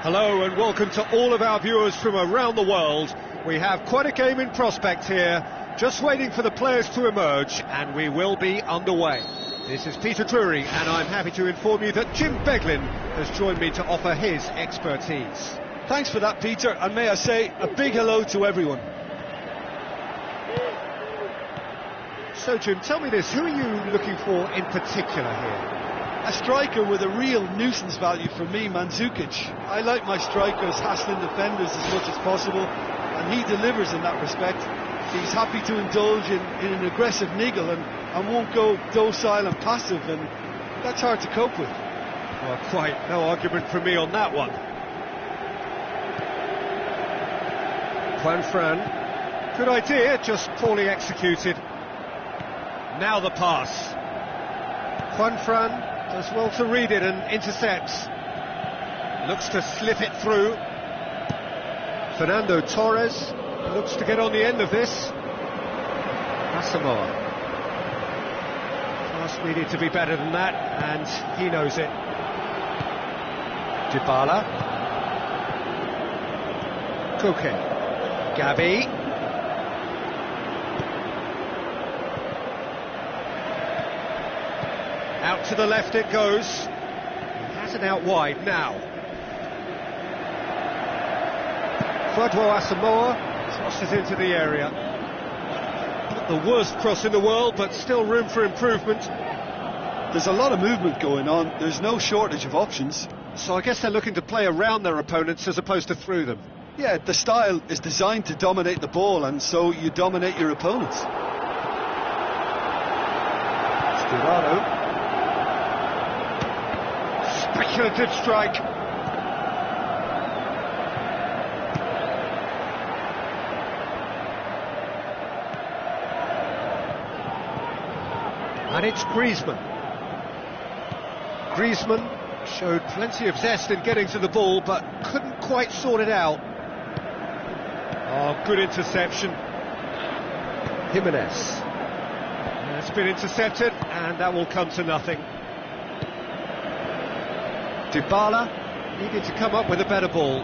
Hello and welcome to all of our viewers from around the world. We have quite a game in prospect here, just waiting for the players to emerge, and we will be underway. This is Peter Drury, and I'm happy to inform you that Jim Beglin has joined me to offer his expertise. Thanks for that, Peter, and may I say a big hello to everyone. So Jim, tell me this, who are you looking for in particular here? A striker with a real nuisance value for me, Mandzukic. I like my strikers hassling defenders as much as possible, and he delivers in that respect. He's happy to indulge in an aggressive niggle and won't go docile and passive, and that's hard to cope with. Well, quite no argument from me on that one. Fran, good idea, just poorly executed. Now the pass. Fran does well to read it and intercepts. Looks to slip it through. Fernando Torres looks to get on the end of this. Asamoah. Pass needed to be better than that, and he knows it. Dybala. Koke. Gavi. Out to the left it goes. He has it out wide now. Kwadwo Asamoah crosses into the area. Not the worst cross in the world, but still room for improvement. There's a lot of movement going on. There's no shortage of options. So I guess they're looking to play around their opponents as opposed to through them. Yeah, the style is designed to dominate the ball, and so you dominate your opponents. Sturaro. Speculative strike. And it's Griezmann. Griezmann showed plenty of zest in getting to the ball, but couldn't quite sort it out. Oh, good interception. Jimenez. It's been intercepted, and that will come to nothing. Dybala needed to come up with a better ball.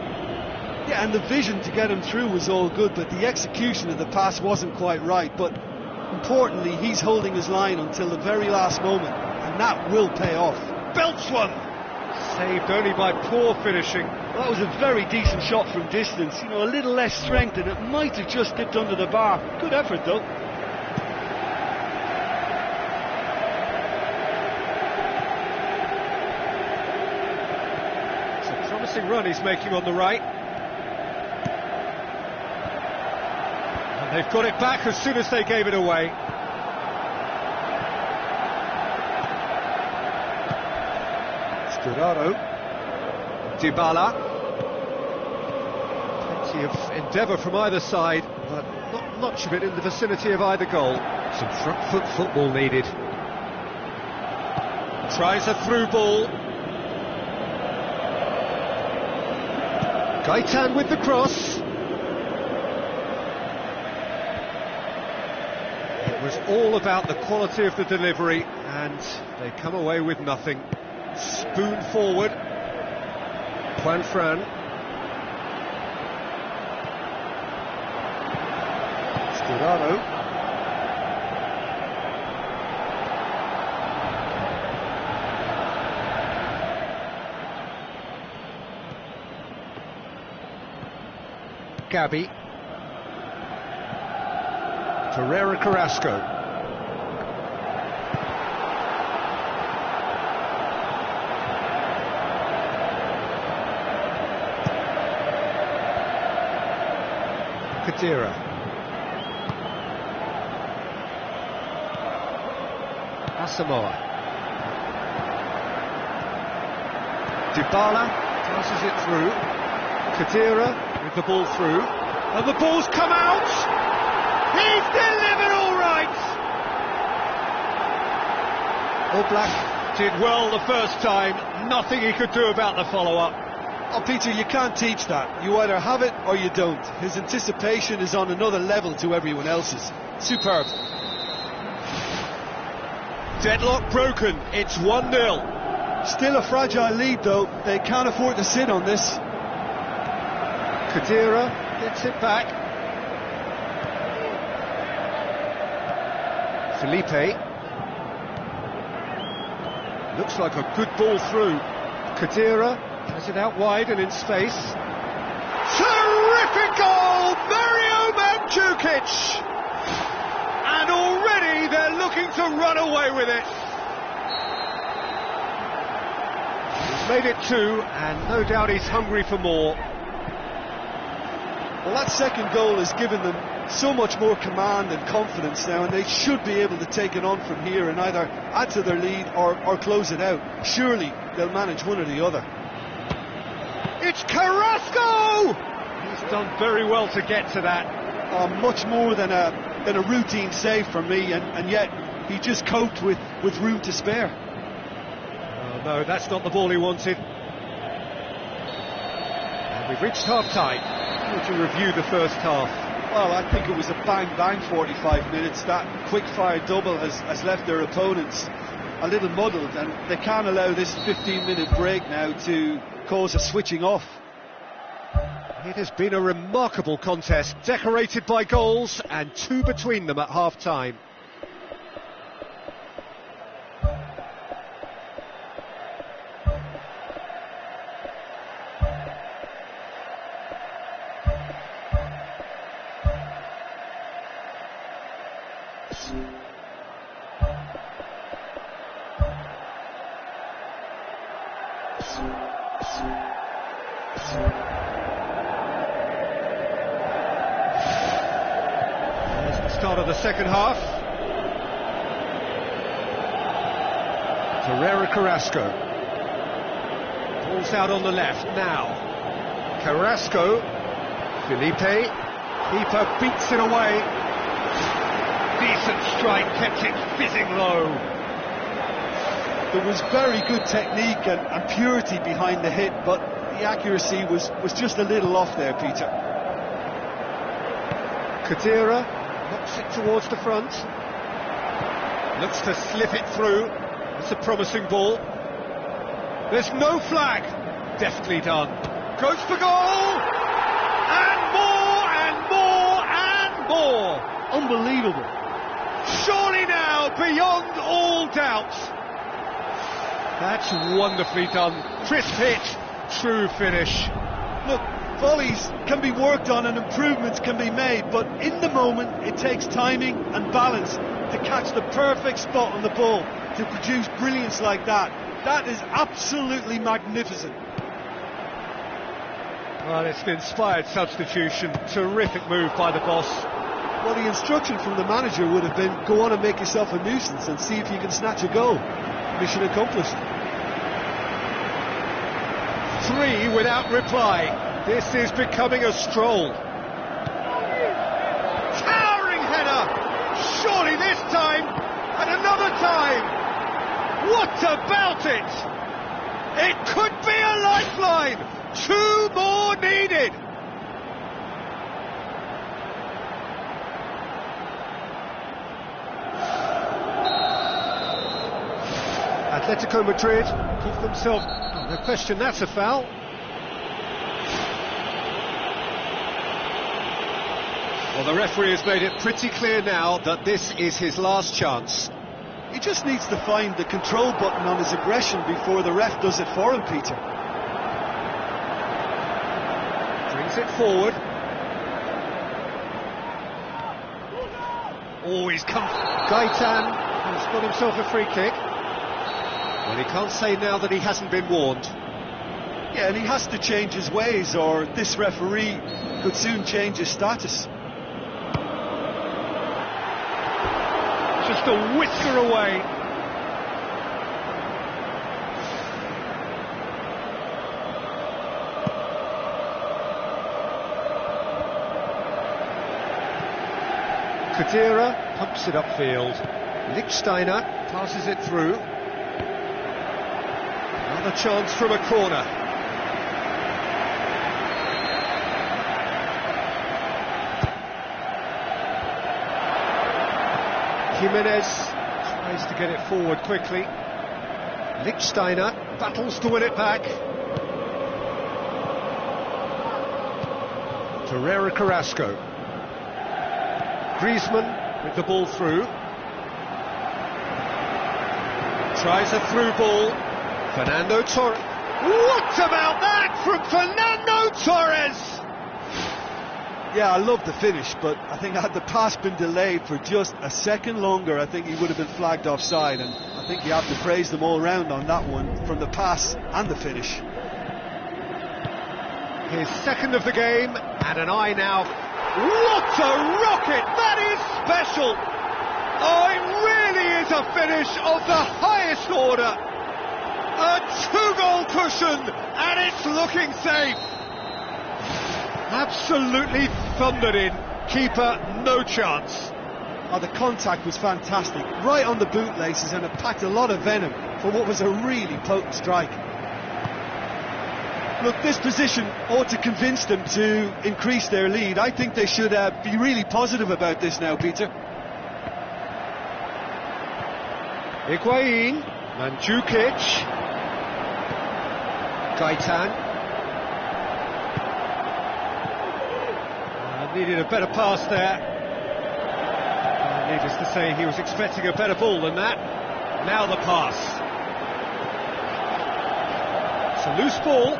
Yeah, and the vision to get him through was all good, but the execution of the pass wasn't quite right. But importantly, he's holding his line until the very last moment, and that will pay off. Belts one! Saved only by poor finishing. Well, that was a very decent shot from distance. You know, a little less strength, and it might have just dipped under the bar. Good effort, though. Run he's making on the right, and they've got it back as soon as they gave it away. Sturaro. Dybala. Plenty of endeavour from either side, but not much of it in the vicinity of either goal. Some front foot football needed. Tries a through ball. Gaitan with the cross. It was all about the quality of the delivery, and they come away with nothing. Spoon forward. Fran. Sturaro. Gabi. Ferreira Carrasco. Kadira. Asamoah. Dybala passes it through. Kadira with the ball through, and the ball's come out. He's delivered all right. Oblak did well the first time, nothing he could do about the follow-up. Oh, Peter, you can't teach that. You either have it or you don't. His anticipation is on another level to everyone else's. Superb. Deadlock broken, it's 1-0. Still a fragile lead, though. They can't afford to sit on this. Khedira gets it back. Felipe. Looks like a good ball through. Khedira has it out wide and in space. Terrific goal! Mario Mandzukic! And already they're looking to run away with it. He's made it 2, and no doubt he's hungry for more. Well, that second goal has given them so much more command and confidence now, and they should be able to take it on from here and either add to their lead or close it out. Surely they'll manage one or the other. It's Carrasco! He's done very well to get to that. Much more than a routine save for me, and yet he just coped with room to spare. Oh no, that's not the ball he wanted. And we've reached half-time. How would you review the first half? Well, I think it was a bang-bang 45 minutes. That quick-fire double has left their opponents a little muddled, and they can't allow this 15-minute break now to cause a switching off. It has been a remarkable contest, decorated by goals, and 2 between them at half-time. There's the start of the second half. Carrasco. Ball's out on the left now. Carrasco. Felipe. Keeper beats it away. Decent strike, kept it fizzing low. There was very good technique and purity behind the hit, but the accuracy was just a little off there, Peter. Khedira knocks it towards the front. Looks to slip it through. It's a promising ball. There's no flag. Deftly done. Goes for goal! And more, and more, and more! Unbelievable. Surely now, beyond all doubt. That's wonderfully done. Crisp hit, true finish. Look, volleys can be worked on and improvements can be made, but in the moment it takes timing and balance to catch the perfect spot on the ball to produce brilliance like that. That is absolutely magnificent. Well, it's an inspired substitution. Terrific move by the boss. Well, the instruction from the manager would have been, go on and make yourself a nuisance and see if you can snatch a goal. Mission accomplished. 3 without reply. This is becoming a stroll. Towering header! Surely this time, and another time! What about it? It could be a lifeline! 2 more needed! Atletico Madrid give themselves... Oh, no question, that's a foul. Well, the referee has made it pretty clear now that this is his last chance. He just needs to find the control button on his aggression before the ref does it for him, Peter. Brings it forward. Oh, he's come... Gaitan has got himself a free kick. Well, he can't say now that he hasn't been warned. Yeah, and he has to change his ways, or this referee could soon change his status. Just a whisker away. Khedira pumps it upfield. Lichtsteiner passes it through. Another chance from a corner. Jimenez tries to get it forward quickly. Lichtsteiner battles to win it back. Torreira Carrasco. Griezmann with the ball through. Tries a through ball. Fernando Torres. What about that from Fernando Torres? Yeah, I love the finish, but I think had the pass been delayed for just a second longer, I think he would have been flagged offside, and I think you have to praise them all round on that one, from the pass and the finish. His second of the game, and an eye now. What a rocket! That is special! Oh, it really is a finish of the highest order. A two-goal cushion, and it's looking safe. Absolutely thundered in. Keeper, no chance. Oh, the contact was fantastic. Right on the bootlaces, and it packed a lot of venom for what was a really potent strike. Look, this position ought to convince them to increase their lead. I think they should be really positive about this now, Peter. Higuain, Mandzukic, Gaetan. Needed a better pass there. Needless to say, he was expecting a better ball than that. Now the pass. It's a loose ball.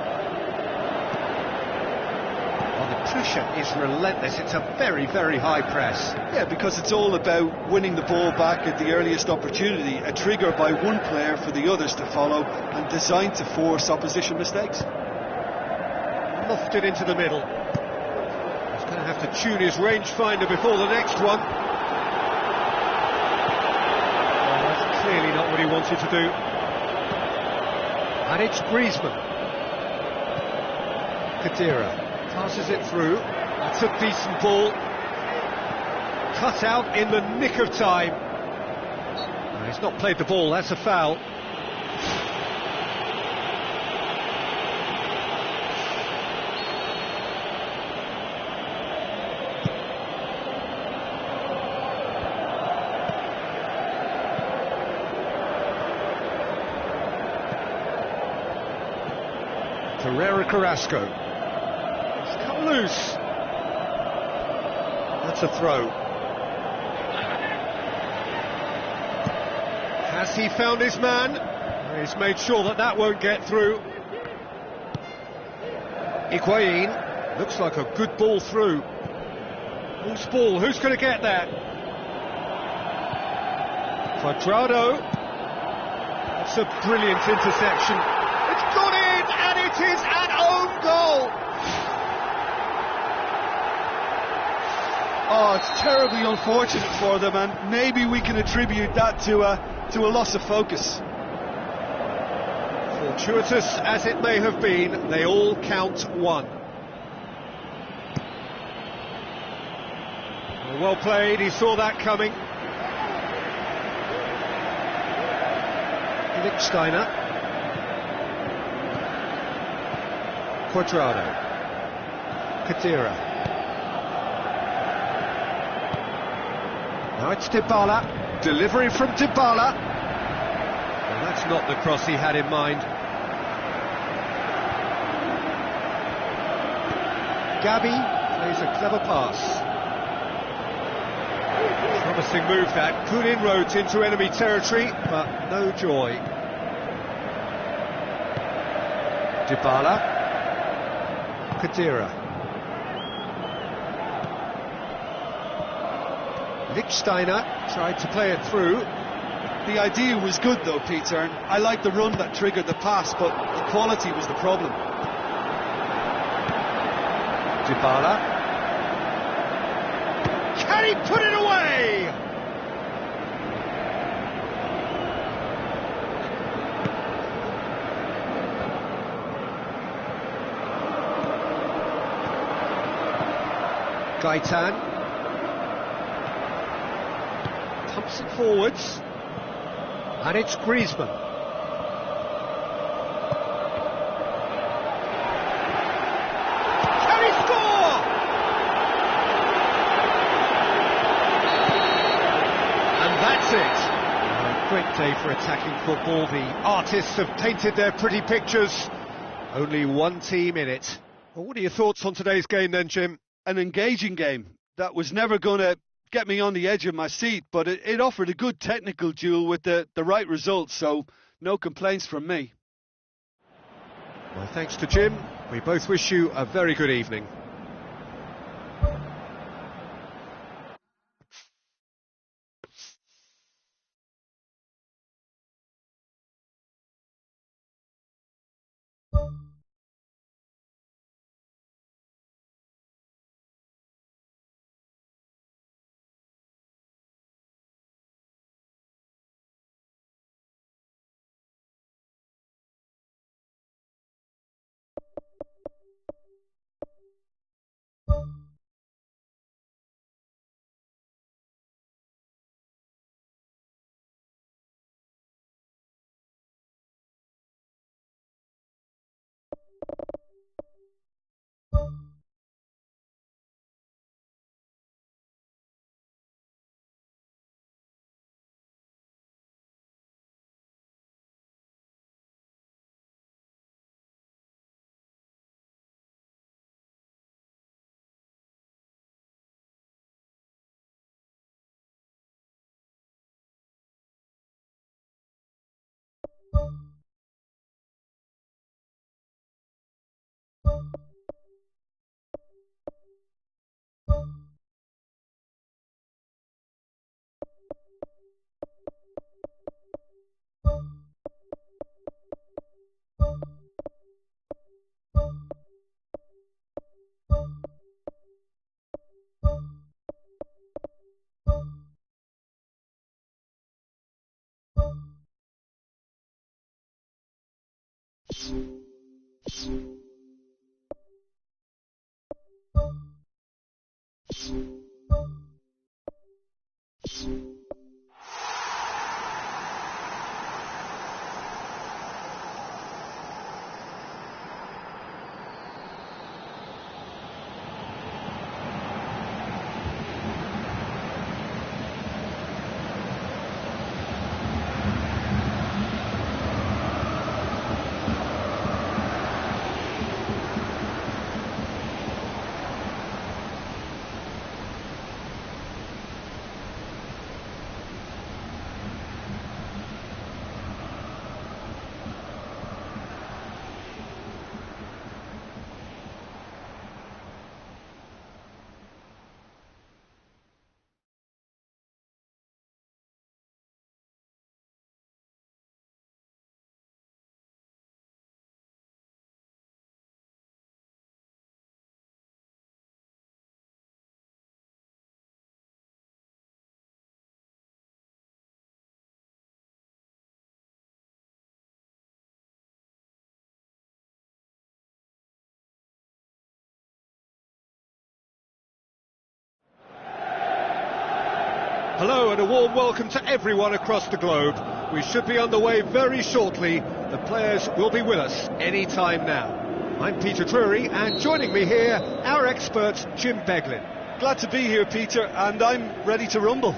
Well, the pressure is relentless. It's a very, very high press. Yeah, because it's all about winning the ball back at the earliest opportunity, a trigger by one player for the others to follow, and designed to force opposition mistakes. Lofted into the middle. He's going to have to tune his rangefinder before the next one. Oh, that's clearly not what he wanted to do. And it's Griezmann. Khedira passes it through. That's a decent ball. Cut out in the nick of time. No, he's not played the ball, that's a foul. Torreira Carrasco. It's come loose. That's a throw. Has he found his man? He's made sure that that won't get through. Higuain. Looks like a good ball through. Whose ball? Who's going to get that? Cuadrado. That's a brilliant interception. It's gone in, and it is an own goal. Oh, it's terribly unfortunate for them, and maybe we can attribute that to a loss of focus. Fortuitous as it may have been, they all count one. Well played, he saw that coming. Lichtsteiner. Cuadrado. Khedira. Now it's Dybala. Delivery from Dybala. Well, that's not the cross he had in mind. Gabi plays a clever pass. Promising move that. Good inroads into enemy territory, but no joy. Dybala. Khedira. Lichtsteiner tried to play it through. The idea was good though, Peter, and I like the run that triggered the pass, but the quality was the problem. Dybala. Can he put it away? Gaetan pumps it forwards, and it's Griezmann. Can he score? And that's it. A great day for attacking football. The artists have painted their pretty pictures. Only one team in it. Well, what are your thoughts on today's game then, Jim? an engaging game that was never going to get me on the edge of my seat, but it offered a good technical duel with the right results, so no complaints from me. My thanks to Jim. We both wish you a very good evening. Hello and a warm welcome to everyone across the globe. We should be underway very shortly. The players will be with us any time now. I'm Peter Drury, and joining me here, our expert Jim Beglin. Glad to be here, Peter, and I'm ready to rumble.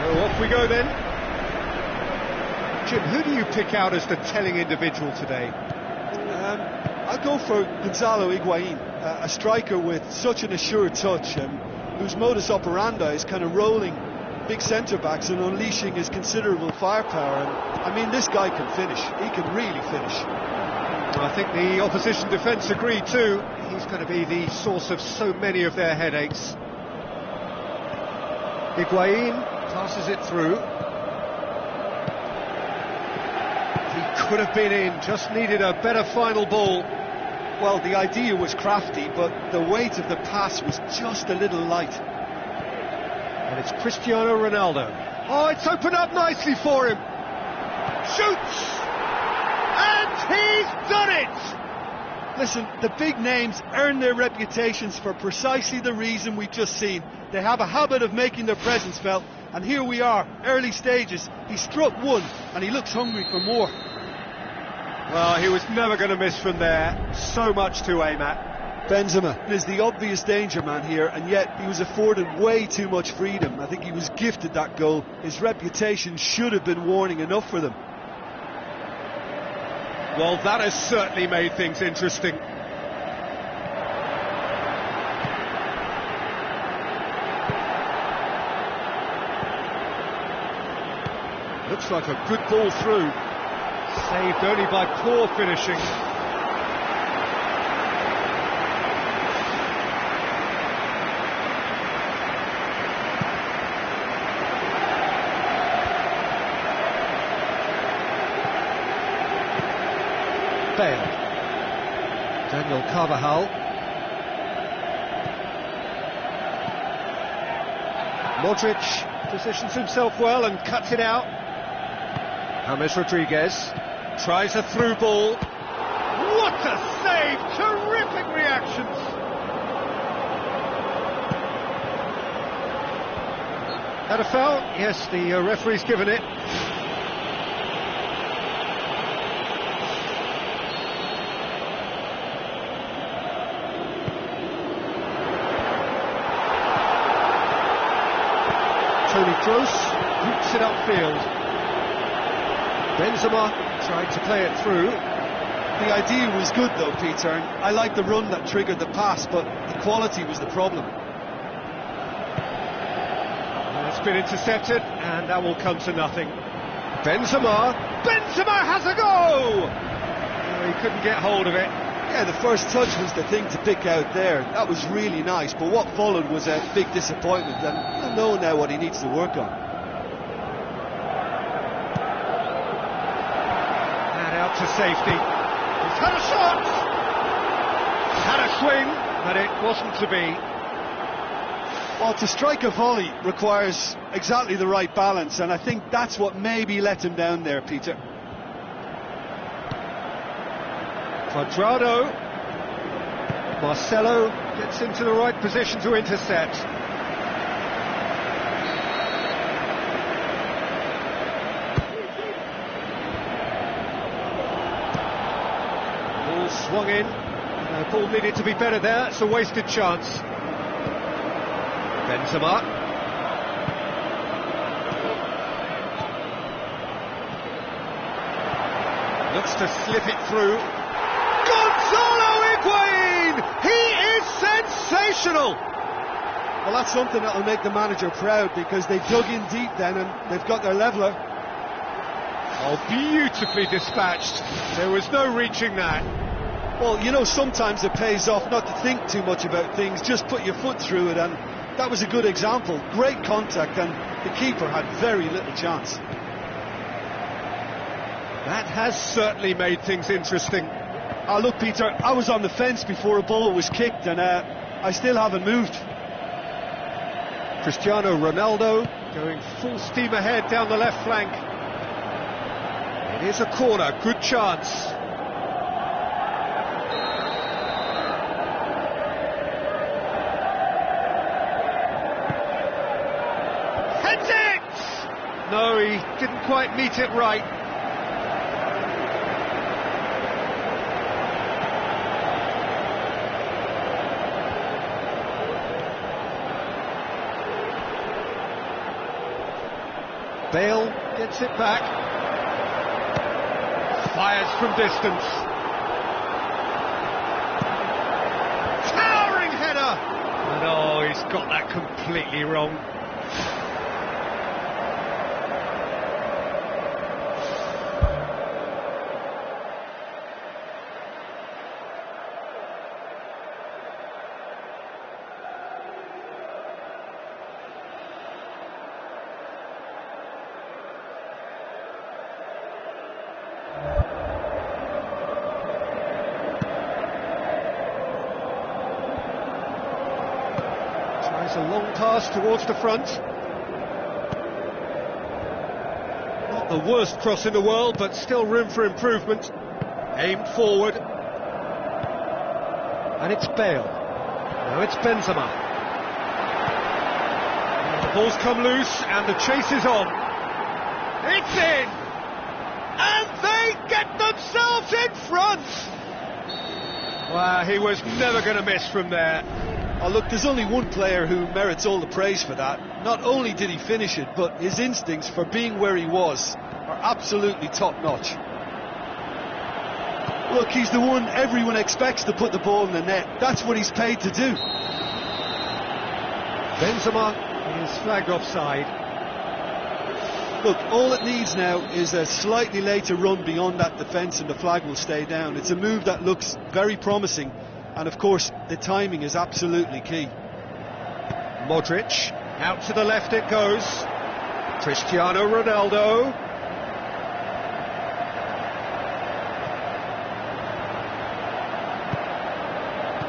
Off we go then. Jim, who do you pick out as the telling individual today? I'll go for Gonzalo Higuain, a striker with such an assured touch, whose modus operandi is kind of rolling big centre-backs and unleashing his considerable firepower. And I mean, this guy can finish. He can really finish. I think the opposition defence agreed too. He's going to be the source of so many of their headaches. Higuain passes it through. He could have been in, just needed a better final ball. Well, the idea was crafty, but the weight of the pass was just a little light. And it's Cristiano Ronaldo. Oh, it's opened up nicely for him. Shoots! And he's done it! Listen, the big names earn their reputations for precisely the reason we've just seen. They have a habit of making their presence felt, and here we are, early stages. He struck one, and he looks hungry for more. Well, he was never going to miss from there. So much to aim at. Benzema is the obvious danger man here, and yet he was afforded way too much freedom. I think he was gifted that goal. His reputation should have been warning enough for them. Well, that has certainly made things interesting. Looks like a good ball through. Saved only by poor finishing. Bale. Daniel Carvajal. Modric positions himself well and cuts it out. James Rodriguez tries a through ball. What a save! Terrific reactions! Had a foul? Yes, the referee's given it. Toni Kroos hoops it upfield. Benzema tried to play it through. The idea was good though, Peter, and I like the run that triggered the pass, but the quality was the problem. And it's been intercepted, and that will come to nothing. Benzema has a go! Oh, he couldn't get hold of it. Yeah, the first touch was the thing to pick out there. That was really nice, but what followed was a big disappointment, and he'll know now what he needs to work on. To safety. He's had a shot! Had a swing, but it wasn't to be. Well, to strike a volley requires exactly the right balance, and I think that's what maybe let him down there, Peter. Quadrado. Marcelo gets into the right position to intercept. Swung in. The ball needed to be better there. It's a wasted chance. Benzema. Looks to slip it through. Gonzalo Higuain! He is sensational! Well, that's something that'll make the manager proud, because they dug in deep then and they've got their leveller. Oh, beautifully dispatched. There was no reaching that. Well, you know, sometimes it pays off not to think too much about things, just put your foot through it, and that was a good example. Great contact, and the keeper had very little chance. That has certainly made things interesting. Oh, look, Peter, I was on the fence before a ball was kicked, and I still haven't moved. Cristiano Ronaldo going full steam ahead down the left flank. It is a corner, good chance. No, he didn't quite meet it right. Bale gets it back. Fires from distance. Towering header! And oh, he's got that completely wrong. There's a long pass towards the front. Not the worst cross in the world, but still room for improvement. Aimed forward. And it's Bale. Now it's Benzema. And the ball's come loose and the chase is on. It's in! And they get themselves in front! Wow, he was never going to miss from there. Oh look, there's only one player who merits all the praise for that. Not only did he finish it, but his instincts for being where he was are absolutely top-notch. Look, he's the one everyone expects to put the ball in the net. That's what he's paid to do. Benzema is flagged offside. Look, all it needs now is a slightly later run beyond that defence and the flag will stay down. It's a move that looks very promising, and of course the timing is absolutely key. Modric, out to the left it goes. Cristiano Ronaldo.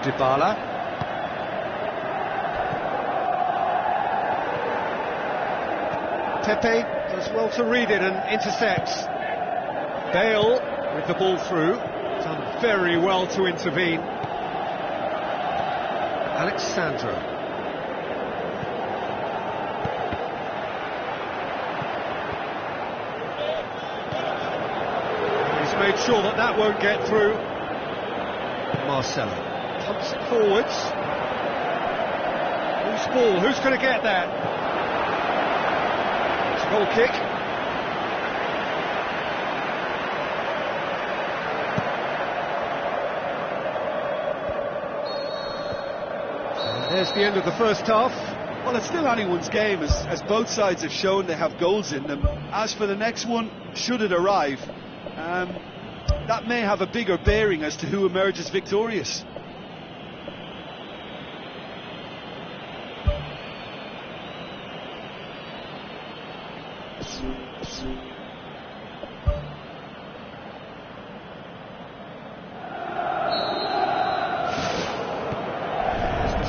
Dybala. Pepe does well to read it and intercepts. Bale with the ball through, done very well to intervene. Alexandro. He's made sure that that won't get through. Marcelo pumps it forwards. Who's ball? Who's going to get that? Goal kick. And there's the end of the first half. Well, it's still anyone's game, as both sides have shown they have goals in them. As for the next one, should it arrive, that may have a bigger bearing as to who emerges victorious.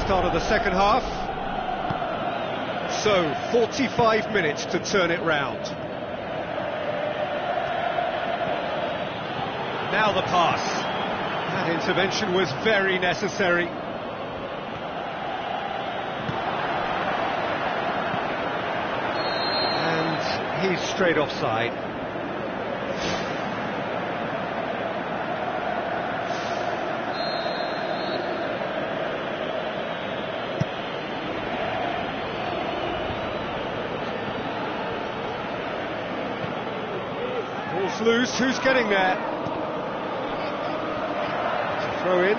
Start of the second half. So 45 minutes to turn it round. Now the pass. That intervention was very necessary. And he's straight offside. Loose, who's getting there? It's a throw in.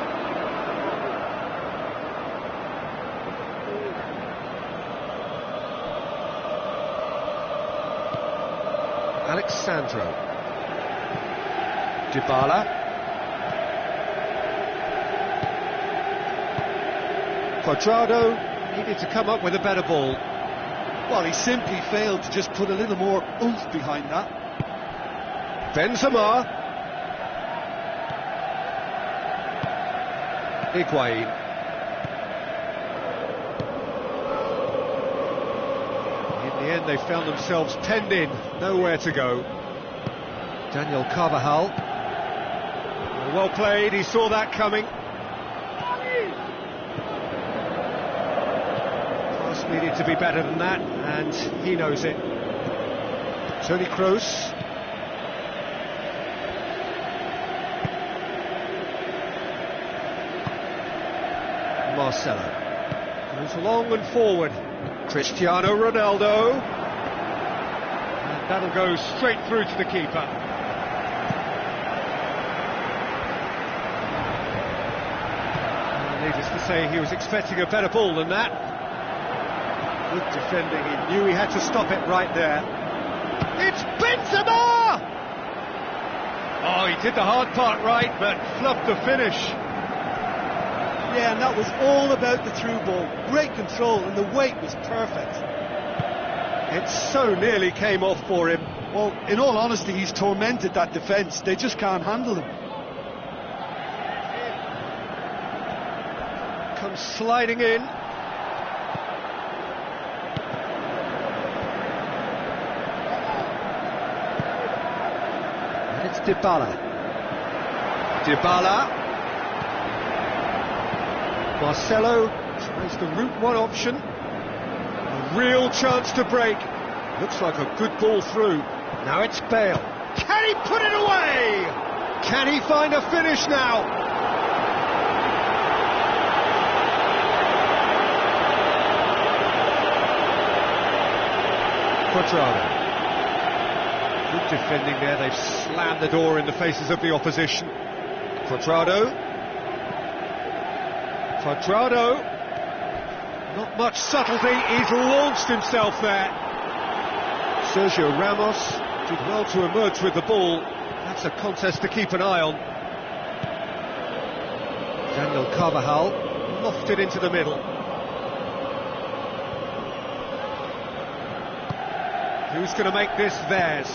Alexandro. Dybala. Cuadrado needed to come up with a better ball. Well, he simply failed to just put a little more oomph behind that. Benzema. Higuain. In the end, they found themselves penned in, nowhere to go. Daniel Carvajal. Well played, he saw that coming. Pass needed to be better than that, and he knows it. Toni Kroos. Marcelo goes long and forward. Cristiano Ronaldo, and that'll go straight through to the keeper. Needless to say, he was expecting a better ball than that. Good defending, he knew he had to stop it right there. It's Benzema! Oh, he did the hard part right, but fluffed the finish. Yeah, and that was all about the through ball. Great control, and the weight was perfect. It so nearly came off for him. Well, in all honesty, he's tormented that defence. They just can't handle him. Comes sliding in. Dybala. Dybala. Marcelo tries the route one option. A real chance to break. Looks like a good ball through. Now it's Bale. Can he put it away? Can he find a finish now? Quadrado. Good defending there. They've slammed the door in the faces of the opposition. Quadrado. Quadrado. Not much subtlety. He's launched himself there. Sergio Ramos did well to emerge with the ball. That's a contest to keep an eye on. Daniel Carvajal lofted into the middle. Who's going to make this theirs?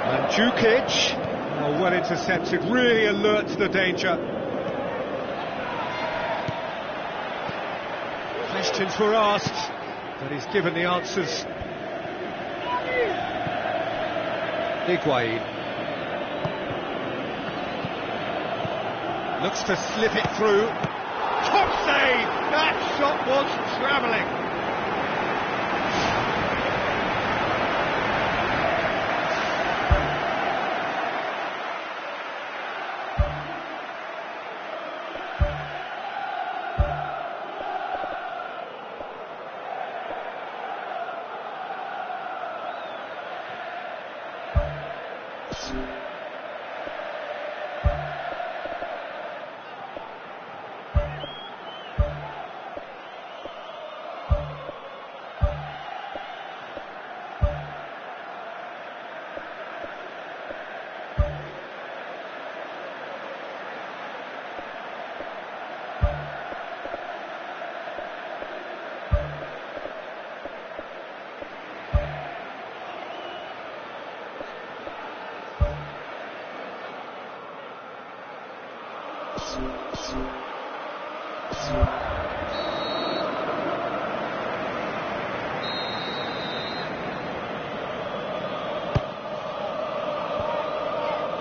Mandzukic, oh, well intercepted, really alert to the danger. Questions were asked, but he's given the answers. Higuain looks to slip it through. Top save! That shot was travelling.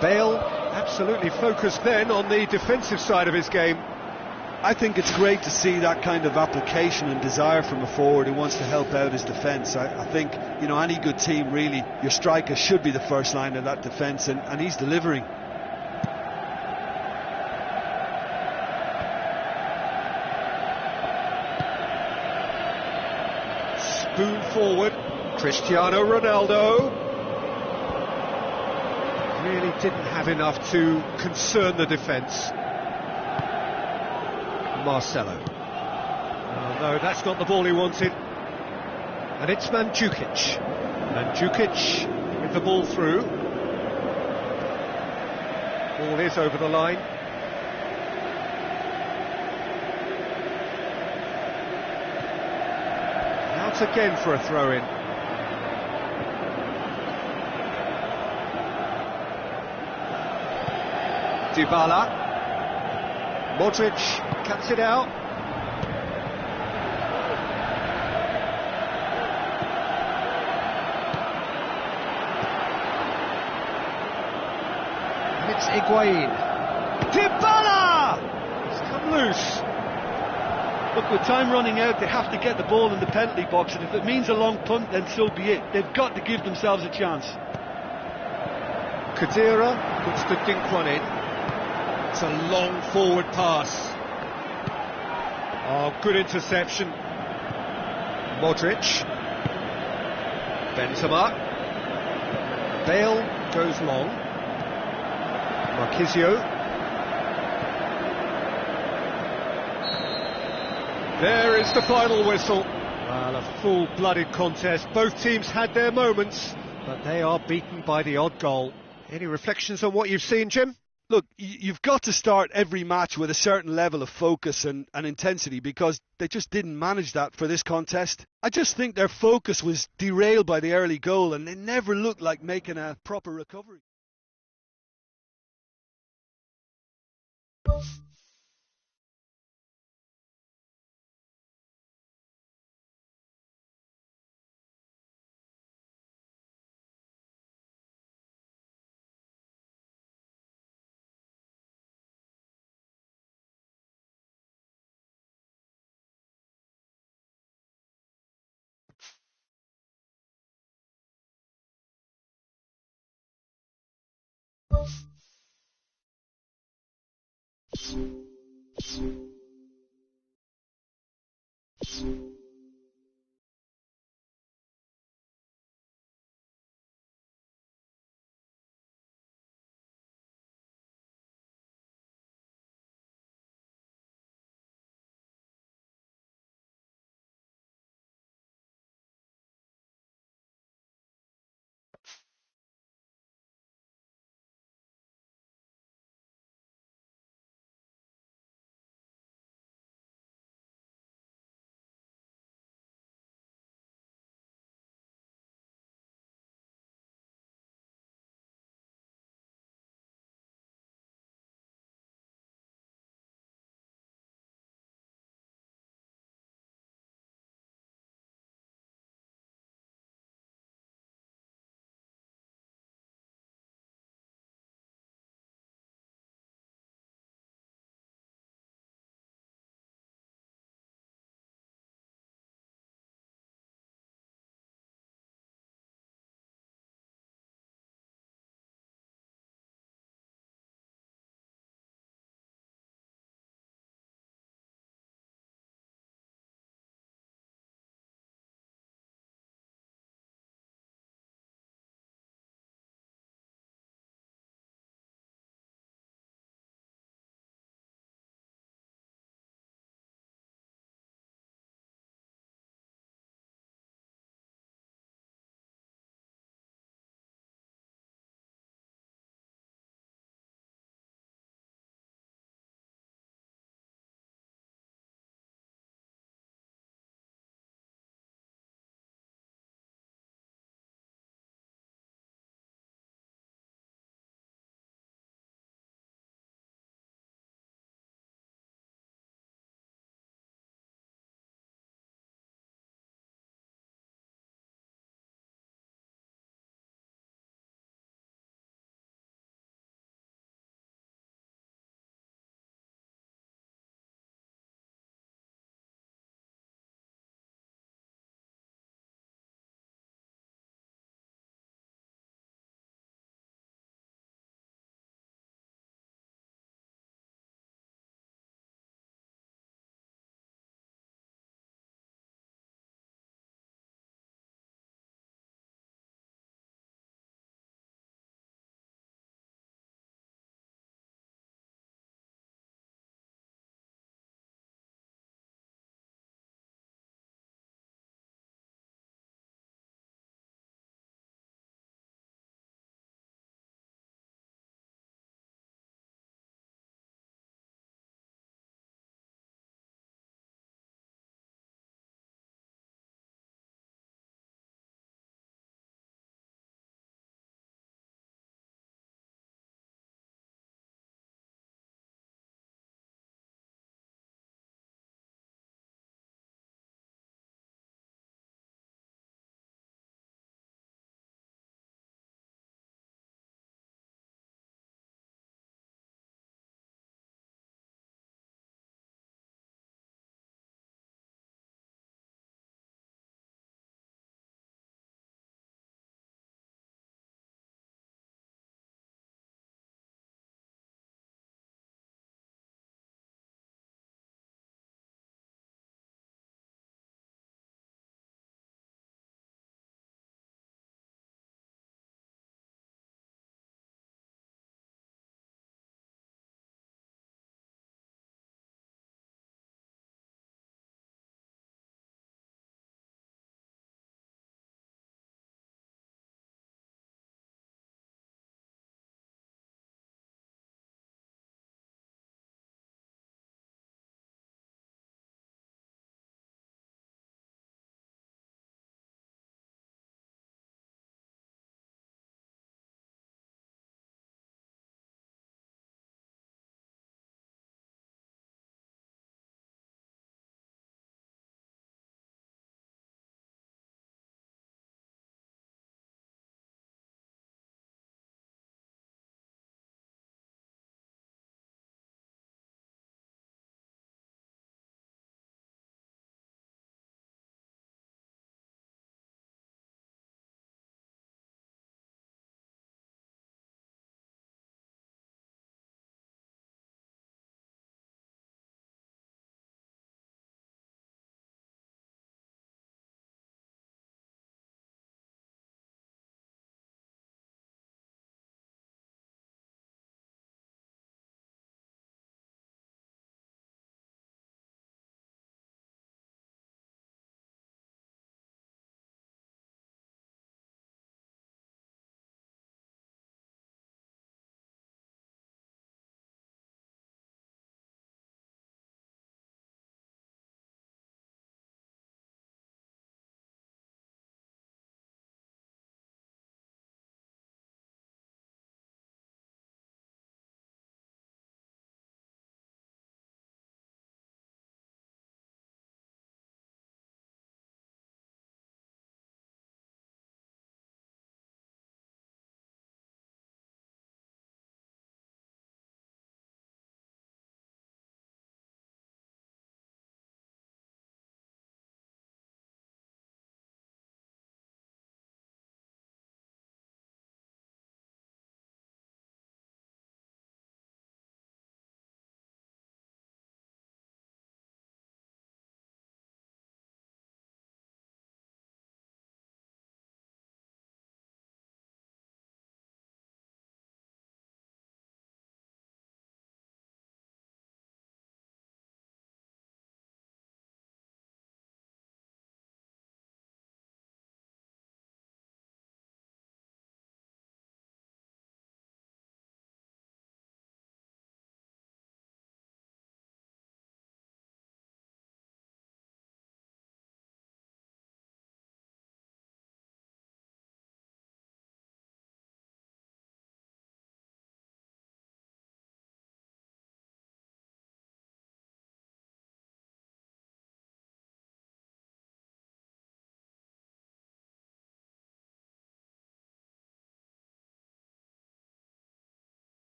Bale absolutely focused then on the defensive side of his game. I think it's great to see that kind of application and desire from a forward who wants to help out his defence. I think, you know, any good team really, your striker should be the first line of that defence, and he's delivering. Spoon forward, Cristiano Ronaldo. Really didn't have enough to concern the defence. Marcelo. Oh, no, that's not the ball he wanted. And it's Mandzukic. Mandzukic with the ball through. Ball is over the line. Out again for a throw-in. Dybala. Modric cuts it out. And it's Higuain. Dybala! It's come loose. Look, with time running out, they have to get the ball in the penalty box, and if it means a long punt, then so be it. They've got to give themselves a chance. Kadira puts the dink one in. It's a long forward pass. Oh, good interception. Modric. Benzema. Bale goes long. Marquisio. There is the final whistle. Well, a full-blooded contest. Both teams had their moments, but they are beaten by the odd goal. Any reflections on what you've seen, Jim? Look, you've got to start every match with a certain level of focus and intensity, because they just didn't manage that for this contest. I just think their focus was derailed by the early goal, and they never looked like making a proper recovery.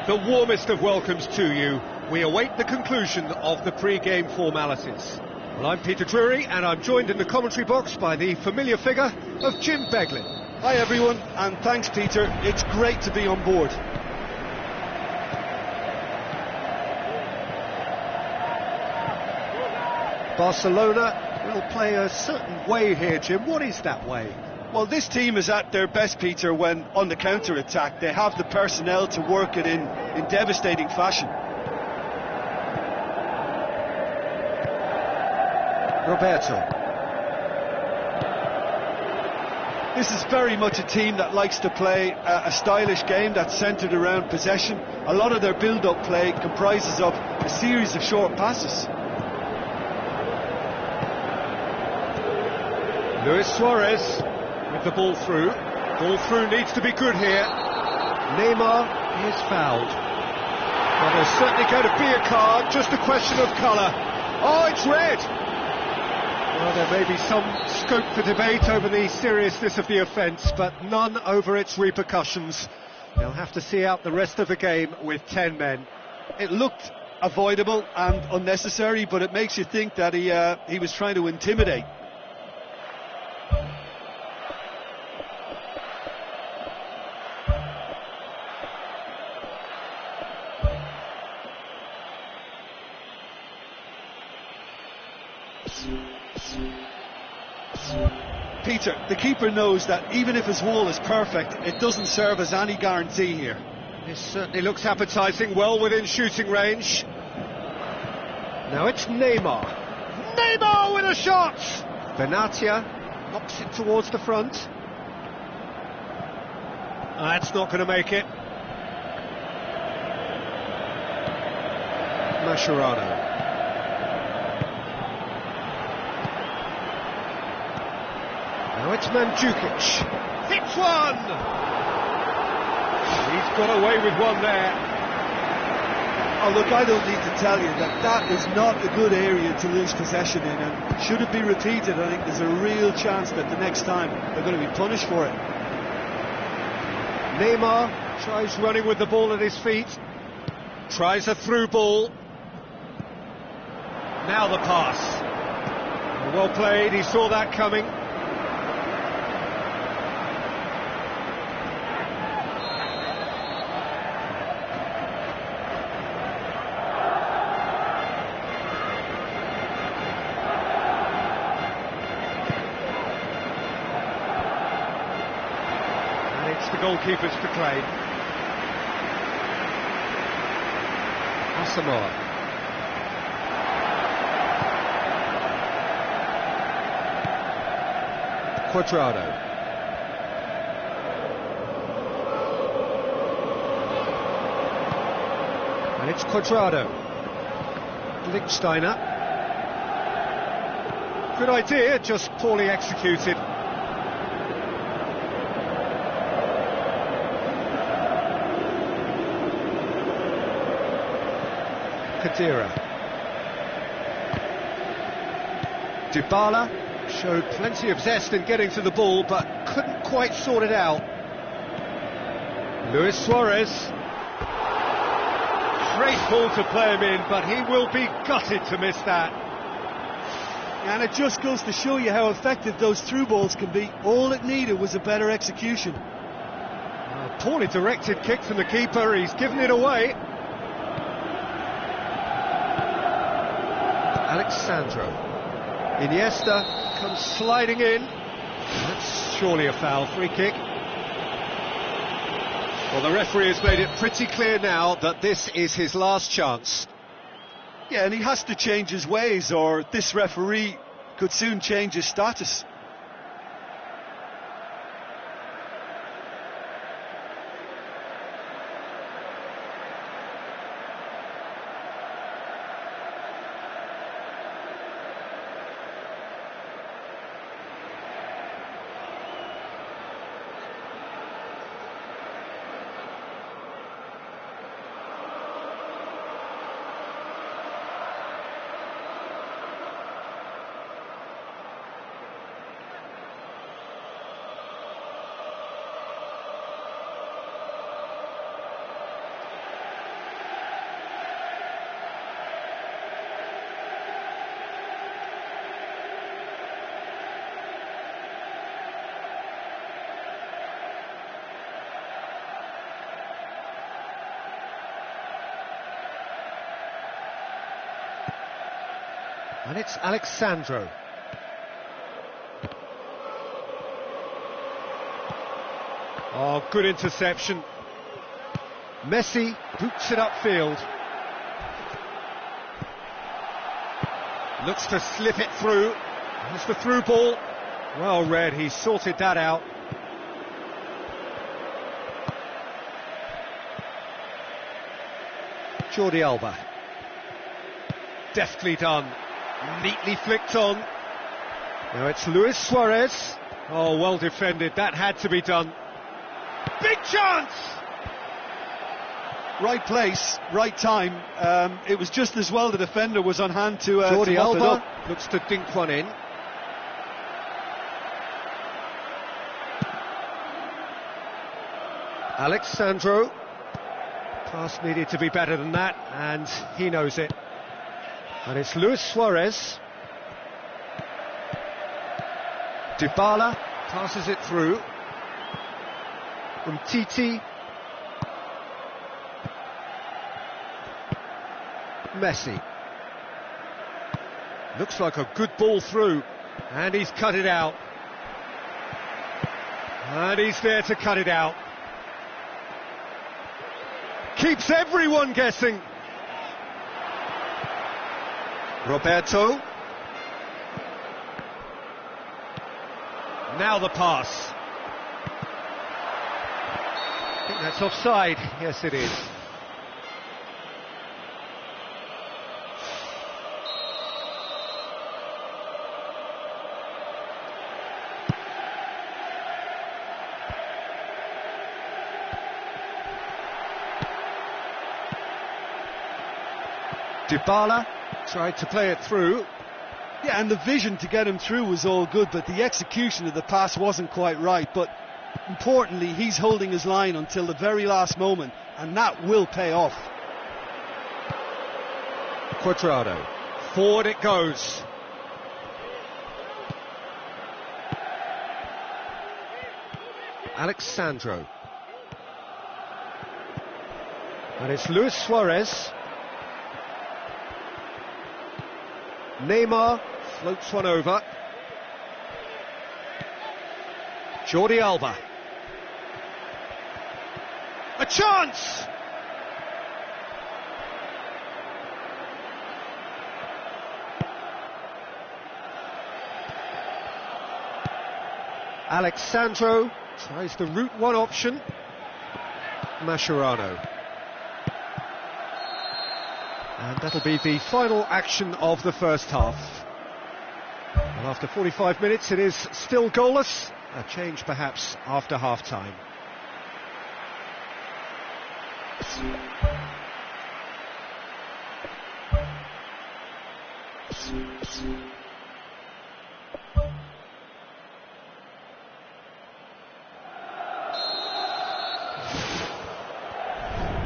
The warmest of welcomes to you. We await the conclusion of the pre-game formalities. Well, I'm Peter Drury, and I'm joined in the commentary box by the familiar figure of Jim Beglin. Hi everyone, and thanks Peter, it's great to be on board. Barcelona will play a certain way here, Jim. What is that way? Well, this team is at their best, Peter, when on the counter-attack. They have the personnel to work it in devastating fashion. Roberto. This is very much a team that likes to play a stylish game that's centred around possession. A lot of their build-up play comprises of a series of short passes. Luis Suarez with the ball through. Ball through needs to be good here. Neymar is fouled. Well, there's certainly going to be a card, just a question of colour. Oh, it's red! Well, there may be some scope for debate over the seriousness of the offence, but none over its repercussions. They'll have to see out the rest of the game with 10 men. It looked avoidable and unnecessary, but it makes you think that he was trying to intimidate. Peter, the keeper knows that even if his wall is perfect, it doesn't serve as any guarantee here. This certainly looks appetising, well within shooting range. Now it's Neymar. Neymar with a shot! Benatia knocks it towards the front. That's not going to make it. Mascherano. Now it's Mandzukic. Hits one! He's got away with one there. Oh, look, I don't need to tell you that is not a good area to lose possession in, and should it be repeated, I think there's a real chance that the next time they're going to be punished for it. Neymar tries running with the ball at his feet. Tries a through ball. Now the pass. Well played, he saw that coming. The goalkeepers to claim. Asamoah. Cuadrado. And it's Cuadrado. Lichtsteiner. Good idea, just poorly executed. Kadira. Dybala showed plenty of zest in getting to the ball, but couldn't quite sort it out. Luis Suarez. Great ball to play him in, but he will be gutted to miss that. And it just goes to show you how effective those through balls can be. All it needed was a better execution. A poorly directed kick from the keeper, he's given it away. Alexandro. Iniesta comes sliding in. That's surely a foul. Free kick. Well, the referee has made it pretty clear now that this is his last chance. Yeah, and he has to change his ways, or this referee could soon change his status. And it's Alexandro. Oh, good interception. Messi boots it upfield. Looks to slip it through. It's the through ball. Well read, he sorted that out. Jordi Alba. Deftly done. Neatly flicked on. Now it's Luis Suarez. Oh, well defended. That had to be done. Big chance! Right place, right time. It was just as well the defender was on hand to Jordi mop it Alba up. looks to dink one in. Alexandro. Pass needed to be better than that, and he knows it. And it's Luis Suarez. Dybala passes it through. From Titi. Messi. Looks like a good ball through. And he's cut it out. And he's there to cut it out. Keeps everyone guessing. Roberto. Now the pass. I think that's offside. Yes, it is. Dybala tried to play it through. Yeah, and the vision to get him through was all good, but the execution of the pass wasn't quite right. But importantly, he's holding his line until the very last moment, and that will pay off. Cuadrado. Forward it goes. Alexandro. And it's Luis Suarez. Neymar floats one over. Jordi Alba. A chance! Alexandro tries the route one option. Mascherano. And that'll be the final action of the first half. Well, after 45 minutes it is still goalless. A change perhaps after half-time.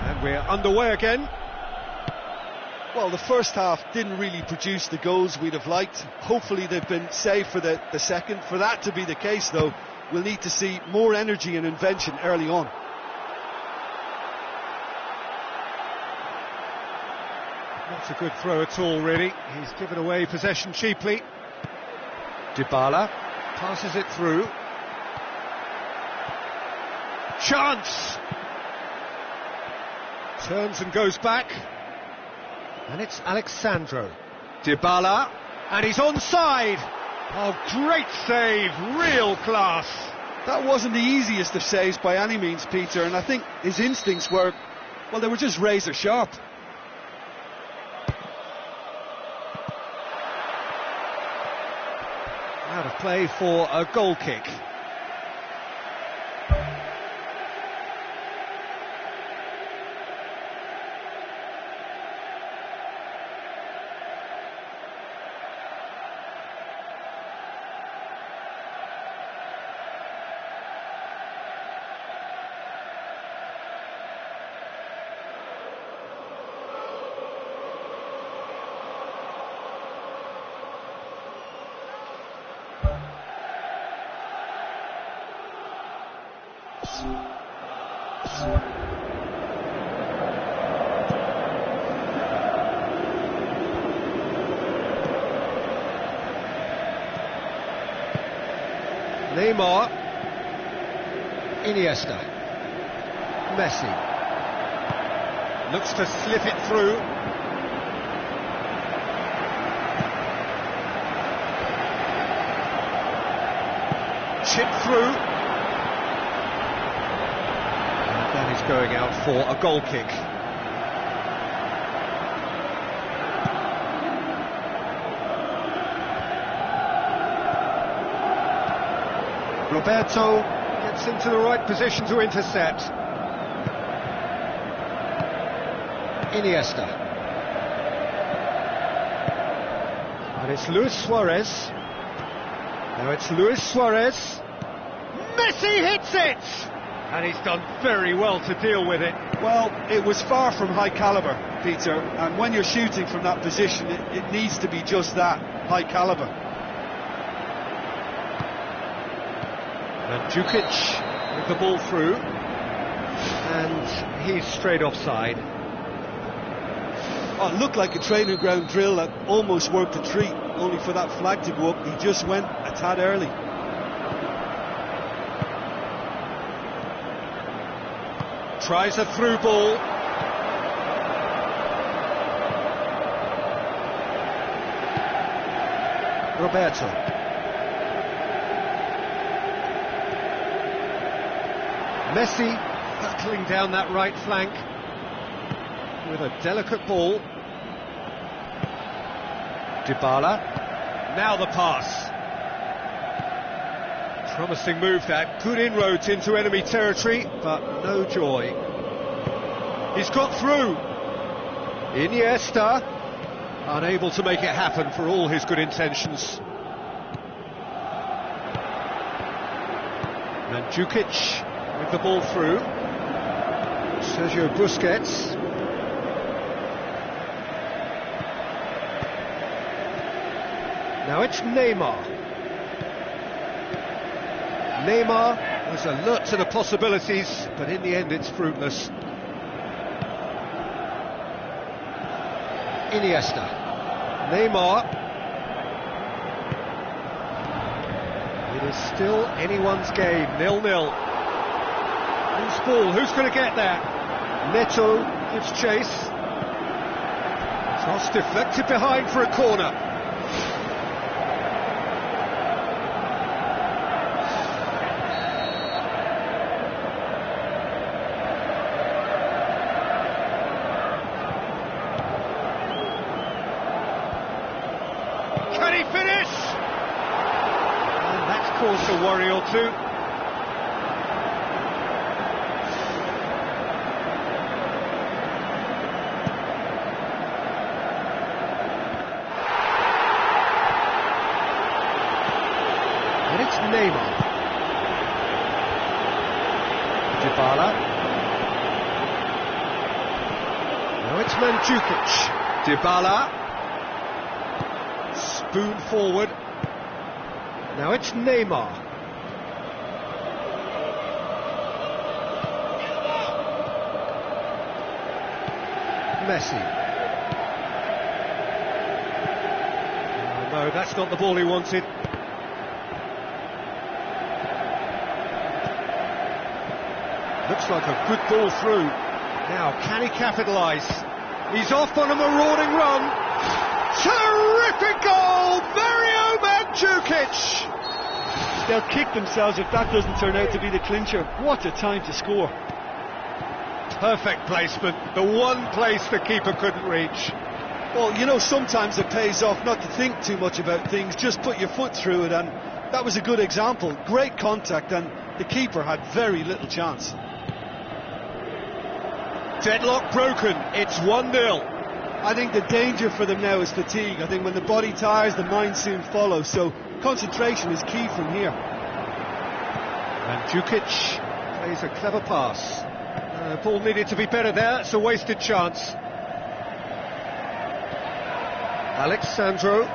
And we're underway again. Well, the first half didn't really produce the goals we'd have liked. Hopefully they've been saved for the second. For that to be the case, though, we'll need to see more energy and invention early on. Not a good throw at all, really. He's given away possession cheaply. Dybala passes it through. Chance! Turns and goes back. And it's Alexandro. Dybala, and he's onside. Oh, great save, real class. That wasn't the easiest of saves by any means, Peter, and I think his instincts were, well, they were just razor sharp. Out of play for a goal kick. Neymar, Iniesta, Messi, looks to slip it through. Chip through. And that is going out for a goal kick. Roberto gets into the right position to intercept. Iniesta. And it's Luis Suarez. Now it's Luis Suarez. Messi hits it! And he's done very well to deal with it. Well, it was far from high calibre, Peter, and when you're shooting from that position, it needs to be just that, high calibre. And Jukic with the ball through, and he's straight offside. Oh, it looked like a training ground drill that almost worked a treat, only for that flag to go up. He just went a tad early. Tries a through ball. Roberto. Messi hurtling down that right flank with a delicate ball. Dybala. Now the pass. Promising move that. Good inroads into enemy territory, but no joy. He's got through. Iniesta, unable to make it happen for all his good intentions. And Jukic with the ball through. Sergio Busquets. Now it's Neymar. Neymar was alert to the possibilities, but in the end it's fruitless. Iniesta. Neymar. It is still anyone's game, 0-0. Loose ball, who's going to get there? Neto gives chase. Cross deflected behind for a corner. Can he finish? And that's caused a worry or two. And it's Neymar. Dybala. Now it's Mandzukic. Dybala. Spoon forward. Now it's Neymar. Messi. Oh, no, that's not the ball he wanted. Looks like a good ball through. Now, can he capitalise? He's off on a marauding run. Terrific goal! Mario Mandzukic! They'll kick themselves if that doesn't turn out to be the clincher. What a time to score. Perfect placement, the one place the keeper couldn't reach. Well, you know, sometimes it pays off not to think too much about things, just put your foot through it, and that was a good example. Great contact, and the keeper had very little chance. Deadlock broken, it's 1-0. I think the danger for them now is fatigue. I think when the body tires, the mind soon follows, so concentration is key from here. Mandzukic plays a clever pass. Ball needed to be better there, it's a wasted chance. Alexandro.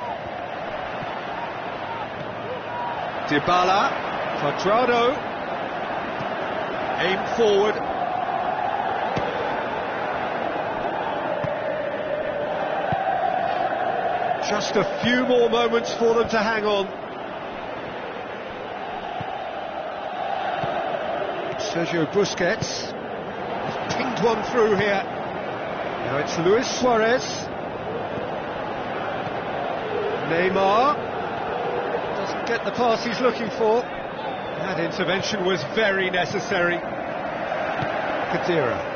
Dybala. Quadrado. Aim forward. Just a few more moments for them to hang on. Sergio Busquets has pinged one through here. Now it's Luis Suarez. Neymar doesn't get the pass he's looking for. That intervention was very necessary. Khedira.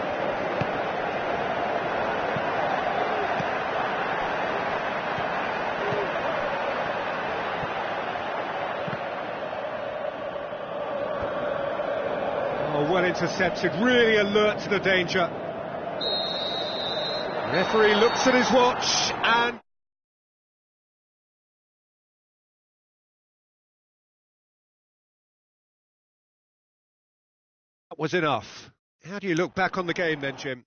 Well intercepted, really alert to the danger. Referee looks at his watch and... that was enough. How do you look back on the game then, Jim?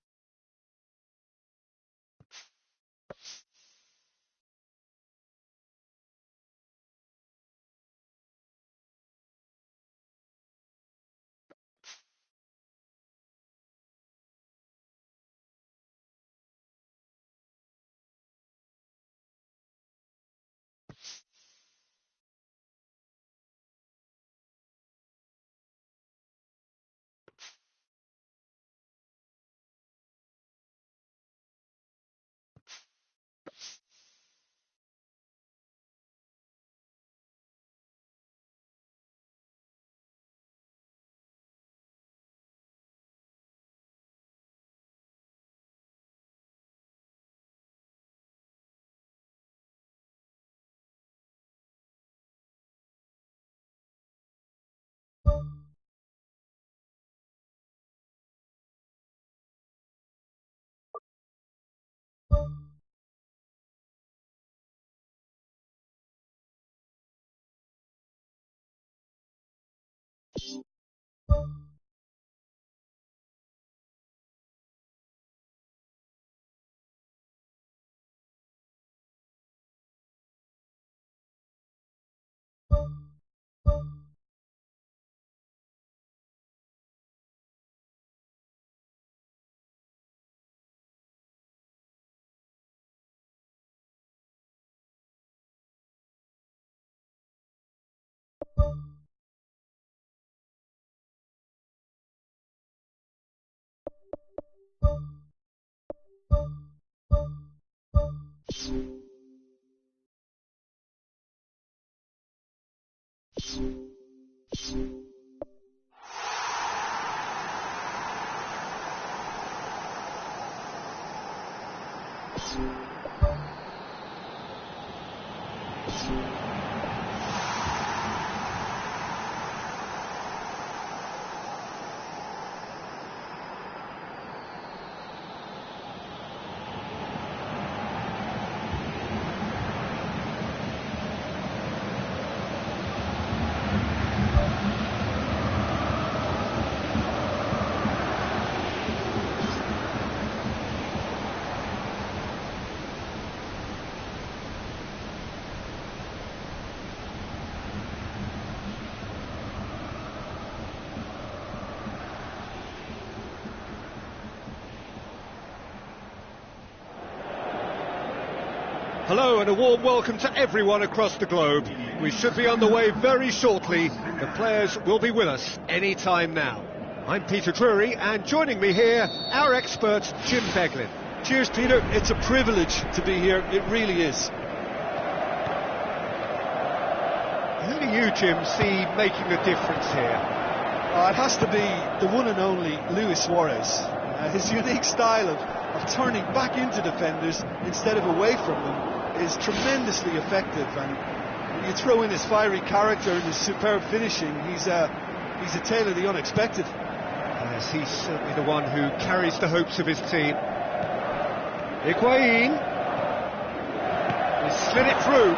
Hello and a warm welcome to everyone across the globe. We should be on the way very shortly. The players will be with us any time now. I'm Peter Drury, and joining me here, our expert, Jim Beglin. Cheers, Peter. It's a privilege to be here. It really is. Who do you, Jim, see making the difference here? It has to be the one and only Luis Suarez. His unique style of turning back into defenders instead of away from them is tremendously effective, and when you throw in his fiery character and his superb finishing, he's a tale of the unexpected. Yes, he's certainly the one who carries the hopes of his team. Higuain, he slid it through.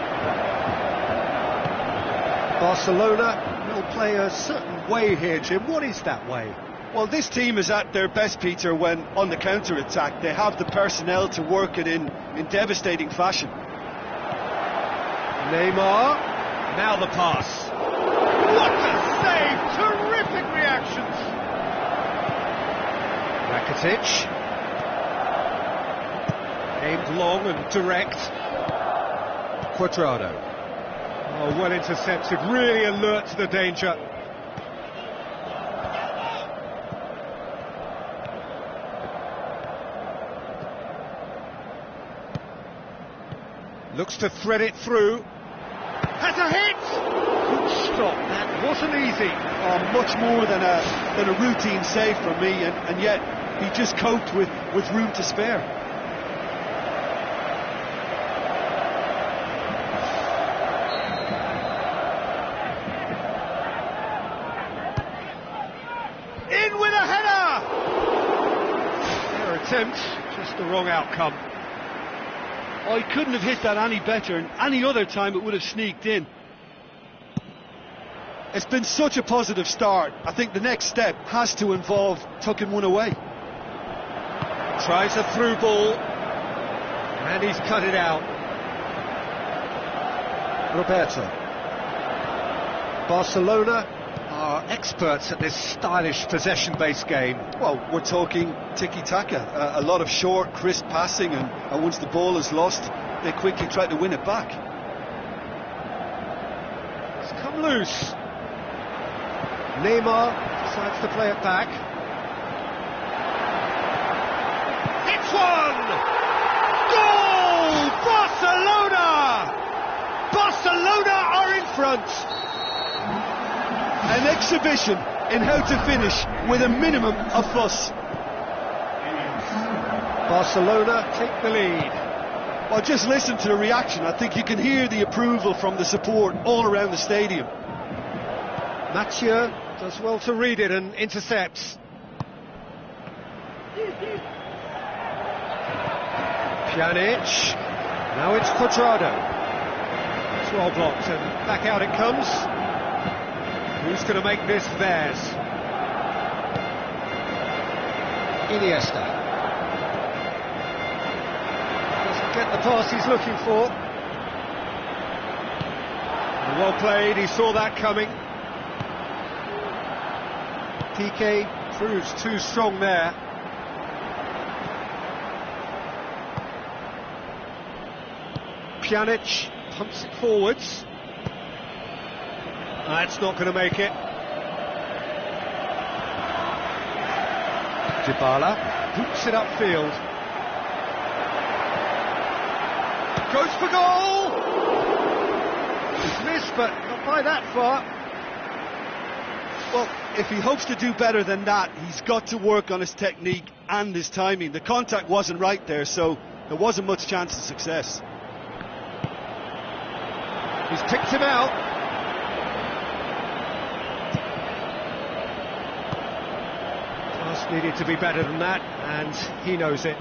Barcelona will play a certain way here, Jim. What is that way? Well, this team is at their best, Peter, when on the counter-attack they have the personnel to work it in devastating fashion. Neymar, now the pass. What a save! Terrific reactions! Rakitic. Aimed long and direct. Cuadrado. Oh, well intercepted, really alert to the danger. Looks to thread it through. Has a hit! Good stop, that wasn't easy. Much more than a routine save for me, and yet he just coped with room to spare. In with a header! Their attempt, just the wrong outcome. I couldn't have hit that any better, and any other time it would have sneaked in. It's been such a positive start. I think the next step has to involve tucking one away. Tries a through ball, and he's cut it out. Roberto. Barcelona are experts at this stylish possession-based game. Well, we're talking tiki-taka, a lot of short, crisp passing, and once the ball is lost, they quickly try to win it back. It's come loose. Neymar decides to play it back. It's one! Goal! Barcelona! Barcelona are in front! An exhibition in how to finish with a minimum of fuss. Barcelona take the lead. Well, just listen to the reaction. I think you can hear the approval from the support all around the stadium. Mathieu does well to read it and intercepts. Pjanic. Now it's Cuadrado. It's well blocked and back out it comes. Who's going to make this theirs? Iniesta. Doesn't get the pass he's looking for. Well played, he saw that coming. Piqué proves too strong there. Pjanic pumps it forwards. That's not going to make it. Dybala boots it upfield. Goes for goal! He's missed, but not by that far. Well, if he hopes to do better than that, he's got to work on his technique and his timing. The contact wasn't right there, so there wasn't much chance of success. He's picked him out. Pass needed to be better than that, and he knows it.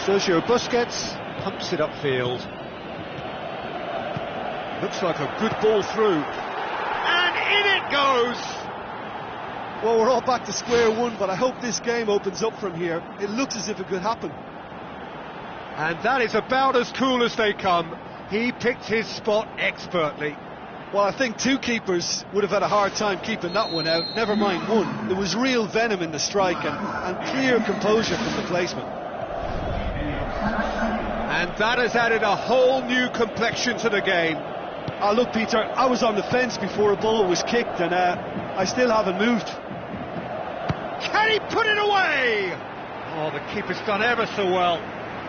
Sergio Busquets pumps it upfield. Looks like a good ball through. And in it goes! Well, we're all back to square one, but I hope this game opens up from here. It looks as if it could happen. And that is about as cool as they come. He picked his spot expertly. Well, I think two keepers would have had a hard time keeping that one out, never mind one. There was real venom in the strike and clear composure from the placement. And that has added a whole new complexion to the game. Look, Peter, I was on the fence before a ball was kicked, and I still haven't moved. Can he put it away? Oh, the keeper's done ever so well.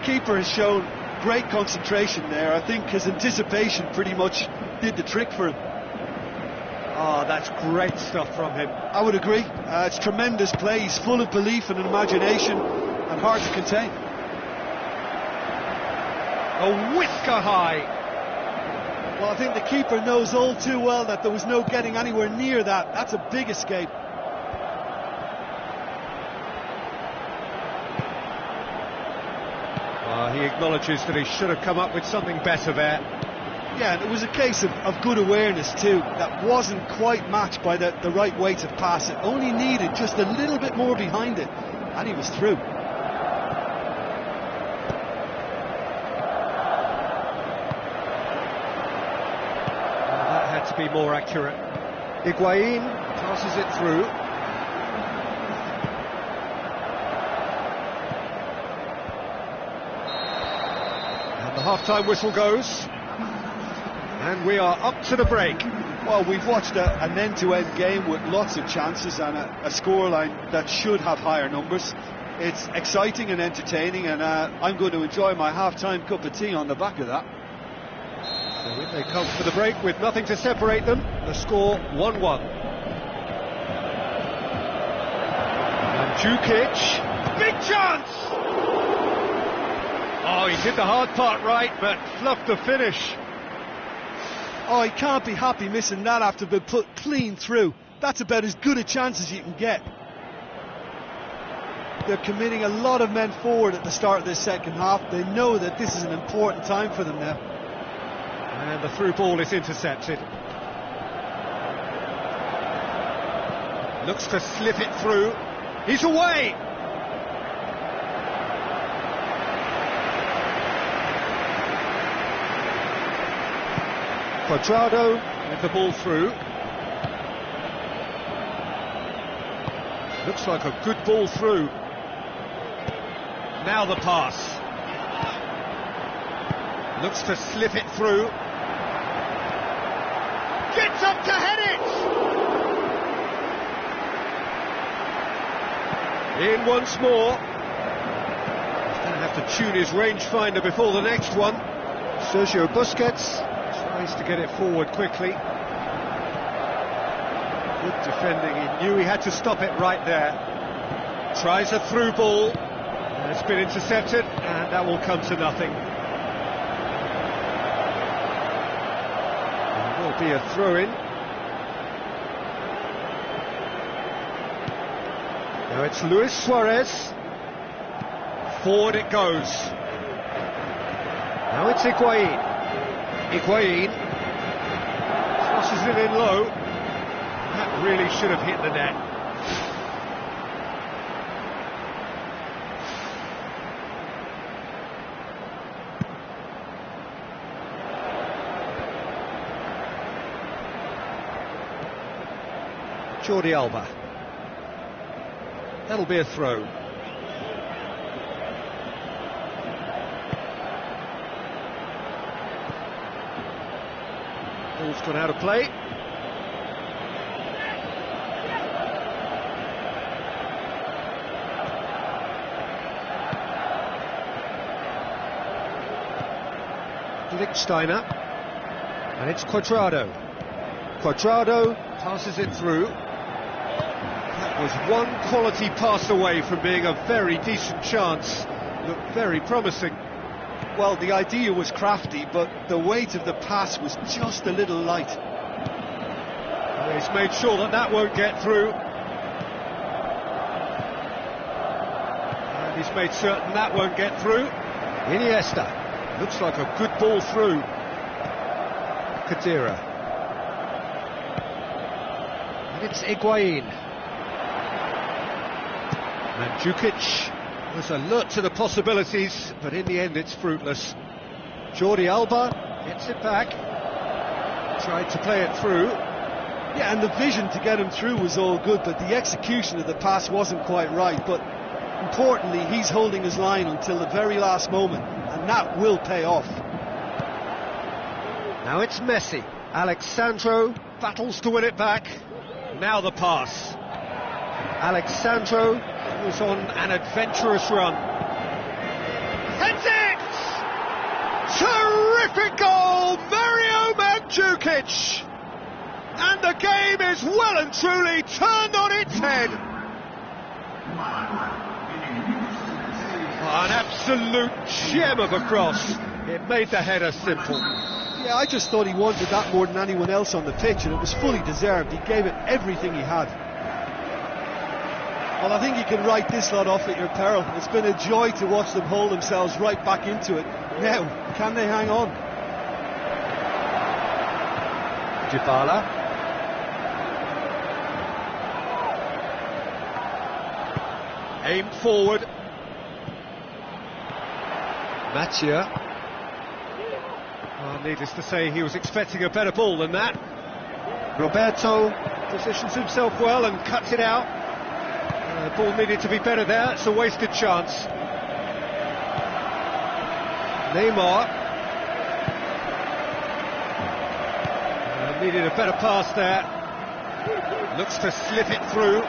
Keeper has shown great concentration there. I think his anticipation pretty much did the trick for him. Oh, that's great stuff from him. I would agree. It's tremendous play. He's full of belief and imagination and hard to contain. A whisker high. Well, I think the keeper knows all too well that there was no getting anywhere near that. That's a big escape. He acknowledges that he should have come up with something better there. Yeah, and it was a case of good awareness too. That wasn't quite matched by the right weight of pass. It only needed just a little bit more behind it, and he was through. That had to be more accurate. Higuain passes it through. The half-time whistle goes, and we are up to the break. Well, we've watched an end-to-end game with lots of chances and a scoreline that should have higher numbers. It's exciting and entertaining, and I'm going to enjoy my half-time cup of tea on the back of that. So in they come for the break with nothing to separate them. The score 1-1. And Jukic, big chance! Oh, he did the hard part right, but fluffed the finish. Oh, he can't be happy missing that after being put clean through. That's about as good a chance as you can get. They're committing a lot of men forward at the start of this second half. They know that this is an important time for them now. And the through ball is intercepted. Looks to slip it through. He's away! Cuadrado with the ball through. Looks like a good ball through. Now the pass. Looks to slip it through. Gets up to head it! In once more. He's going to have to tune his rangefinder before the next one. Sergio Busquets tries to get it forward quickly. Good defending, he knew he had to stop it right there. Tries a through ball, it's been intercepted, and that will come to nothing. There will be a throw-in. Now it's Luis Suarez. Forward it goes. Now it's Higuain. Higuain crosses it in low. That really should have hit the net. Jordi Alba. That'll be a throw. Ball's gone out of play. Lichtsteiner. And it's Cuadrado. Cuadrado passes it through. That was one quality pass away from being a very decent chance. Looked very promising. Well, the idea was crafty, but the weight of the pass was just a little light. Well, he's made sure that that won't get through. And he's made certain that won't get through. Iniesta. Looks like a good ball through. Kadira. And it's Higuain. Mandzukic was alert to the possibilities, but in the end it's fruitless. Jordi Alba gets it back. Tried to play it through. Yeah, and the vision to get him through was all good, but the execution of the pass wasn't quite right. But importantly, he's holding his line until the very last moment, and that will pay off. Now it's Messi. Alexandro battles to win it back. Now the pass. Alexandro was on an adventurous run. Heads it! Terrific goal! Mario Mandzukic! And the game is well and truly turned on its head. An absolute gem of a cross. It made the header simple. Yeah, I just thought he wanted that more than anyone else on the pitch, and it was fully deserved. He gave it everything he had. Well, I think you can write this lot off at your peril. It's been a joy to watch them hold themselves right back into it. Now, can they hang on? Dybala. Aimed forward. Mathieu. Well, needless to say, he was expecting a better ball than that. Roberto positions himself well and cuts it out. The ball needed to be better there. It's a wasted chance. Neymar. Needed a better pass there. Looks to slip it through.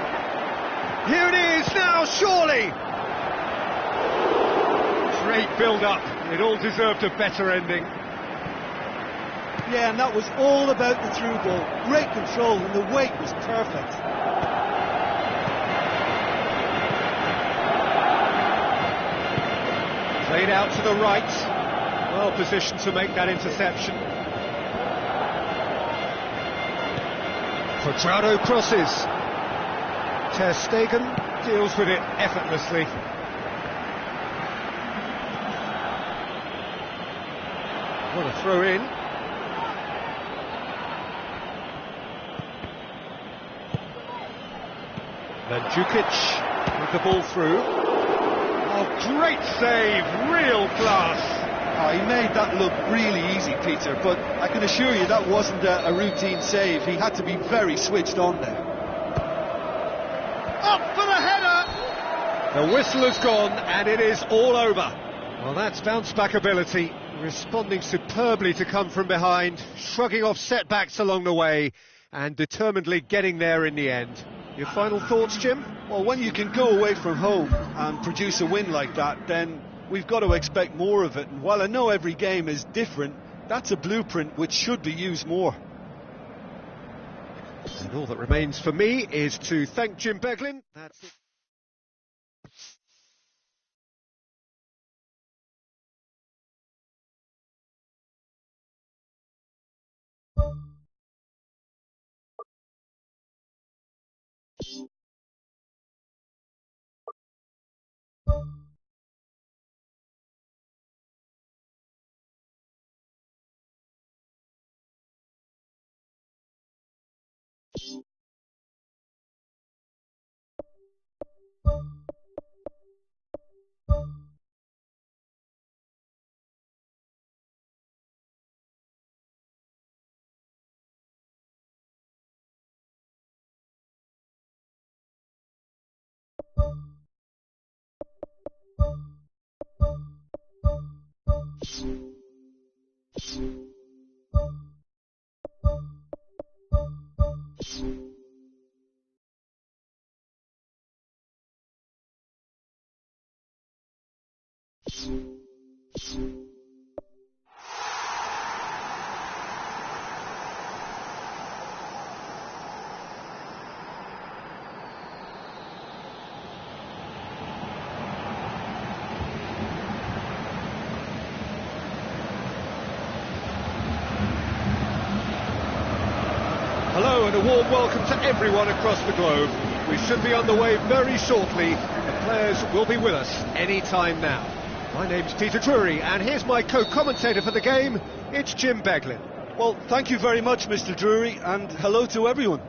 Here it is now, surely! Great build-up. It all deserved a better ending. Yeah, and that was all about the through ball. Great control, and the weight was perfect. Played out to the right. Well positioned to make that interception. Quadrado crosses. Ter Stegen deals with it effortlessly. What a throw in. Mandzukic with the ball through. Oh, great save, real class. Oh, he made that look really easy, Peter, but I can assure you that wasn't a routine save. He had to be very switched on there. Up for the header! The whistle has gone and it is all over. Well, that's bounce-back ability, responding superbly to come from behind, shrugging off setbacks along the way, and determinedly getting there in the end. Your final thoughts, Jim? Well, when you can go away from home and produce a win like that, then we've got to expect more of it. And while I know every game is different, that's a blueprint which should be used more. And all that remains for me is to thank Jim Beglin. That's it. hello and a warm welcome to everyone across the globe. We should be on the way very shortly. The players will be with us any time now. My name's Peter Drury, and here's my co-commentator for the game. It's Jim Beglin. Well, thank you very much, Mr. Drury, and hello to everyone.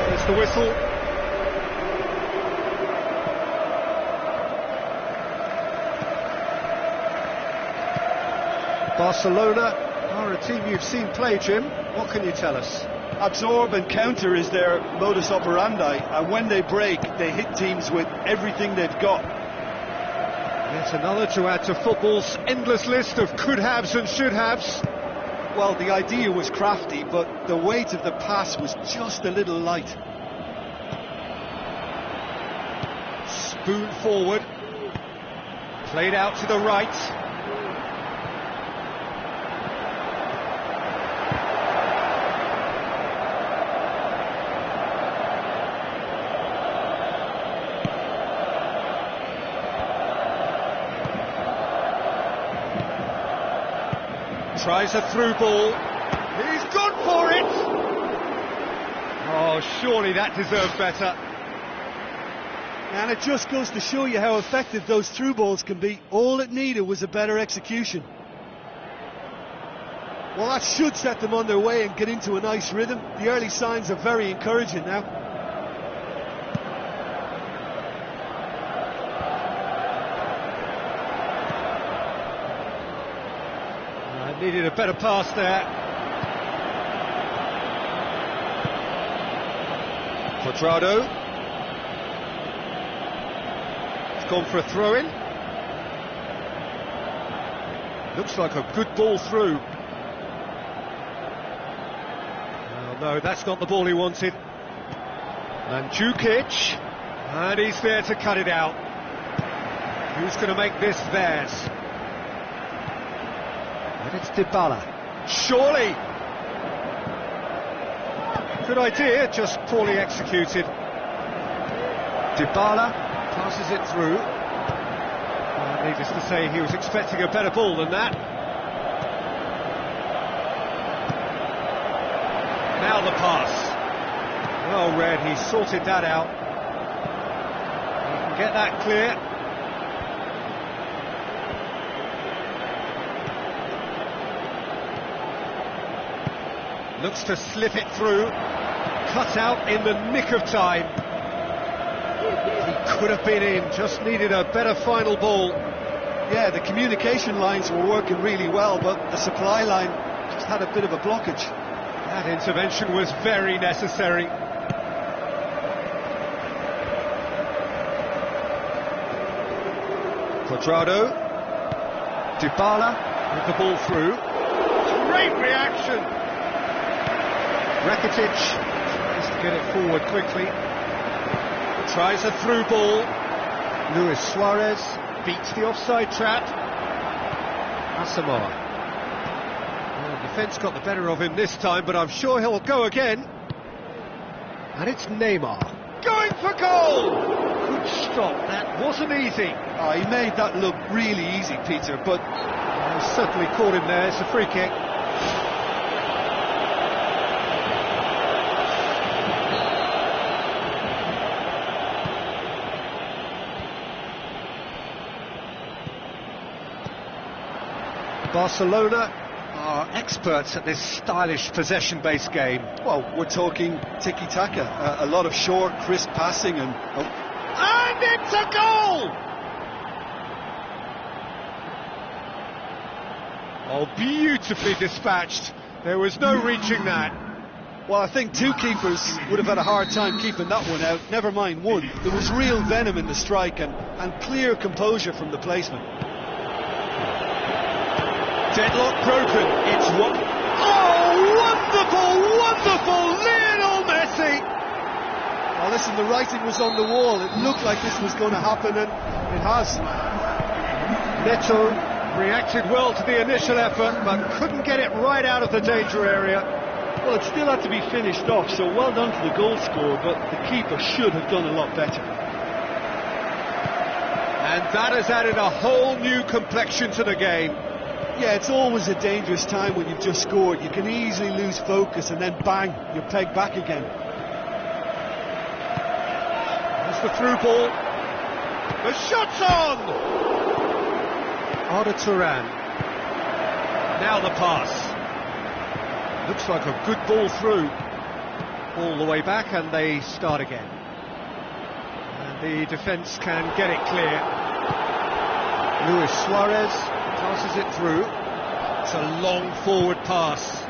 There's the whistle. Barcelona are a team you've seen play, Jim. What can you tell us? Absorb and counter is their modus operandi, and when they break, they hit teams with everything they've got. Yet another to add to football's endless list of could-haves and should-haves. Well, the idea was crafty, but the weight of the pass was just a little light. Spoon forward. Played out to the right. Tries a through ball. He's gone for it! Oh, surely that deserved better. And it just goes to show you how effective those through balls can be. All it needed was a better execution. Well, that should set them on their way and get into a nice rhythm. The early signs are very encouraging now. Needed a better pass there. Cuadrado. It's gone for a throw-in. Looks like a good ball through. Oh, no, that's not the ball he wanted. Mandzukic. And he's there to cut it out. Who's going to make this theirs? And it's Dybala. Surely! Good idea, just poorly executed. Dybala passes it through. Well, needless to say, he was expecting a better ball than that. Now the pass. Well read, he sorted that out. He can get that clear. Looks to slip it through, cut out in the nick of time. He could have been in, just needed a better final ball. Yeah, the communication lines were working really well, but the supply line just had a bit of a blockage. That intervention was very necessary. Cuadrado. Dybala with the ball through. Great reaction! Rakitic tries to get it forward quickly. Tries a through ball. Luis Suarez beats the offside trap. Asamoah. Well, the defence got the better of him this time, but I'm sure he'll go again. And it's Neymar. Going for goal! Good stop, that wasn't easy. Oh, he made that look really easy, Peter, but... certainly caught him there, it's a free kick. Barcelona are experts at this stylish possession-based game. Well, we're talking tiki-taka, a lot of short, crisp passing and... And it's a goal! Oh, beautifully dispatched. There was no reaching that. Well, I think two keepers would have had a hard time keeping that one out, never mind one. There was real venom in the strike and clear composure from the placement. Deadlock broken, it's what... Oh, wonderful, wonderful, Lionel Messi! Well, listen, the writing was on the wall. It looked like this was going to happen, and it has. Neto reacted well to the initial effort, but couldn't get it right out of the danger area. Well, it still had to be finished off, so well done to the goal scorer, but the keeper should have done a lot better. And that has added a whole new complexion to the game. Yeah, it's always a dangerous time when you've just scored. You can easily lose focus and then bang, you're pegged back again. There's the through ball. The shot's on! Arda Turan. Now the pass. Looks like a good ball through. All the way back, and they start again. And the defence can get it clear. Luis Suarez passes it through. It's a long forward pass.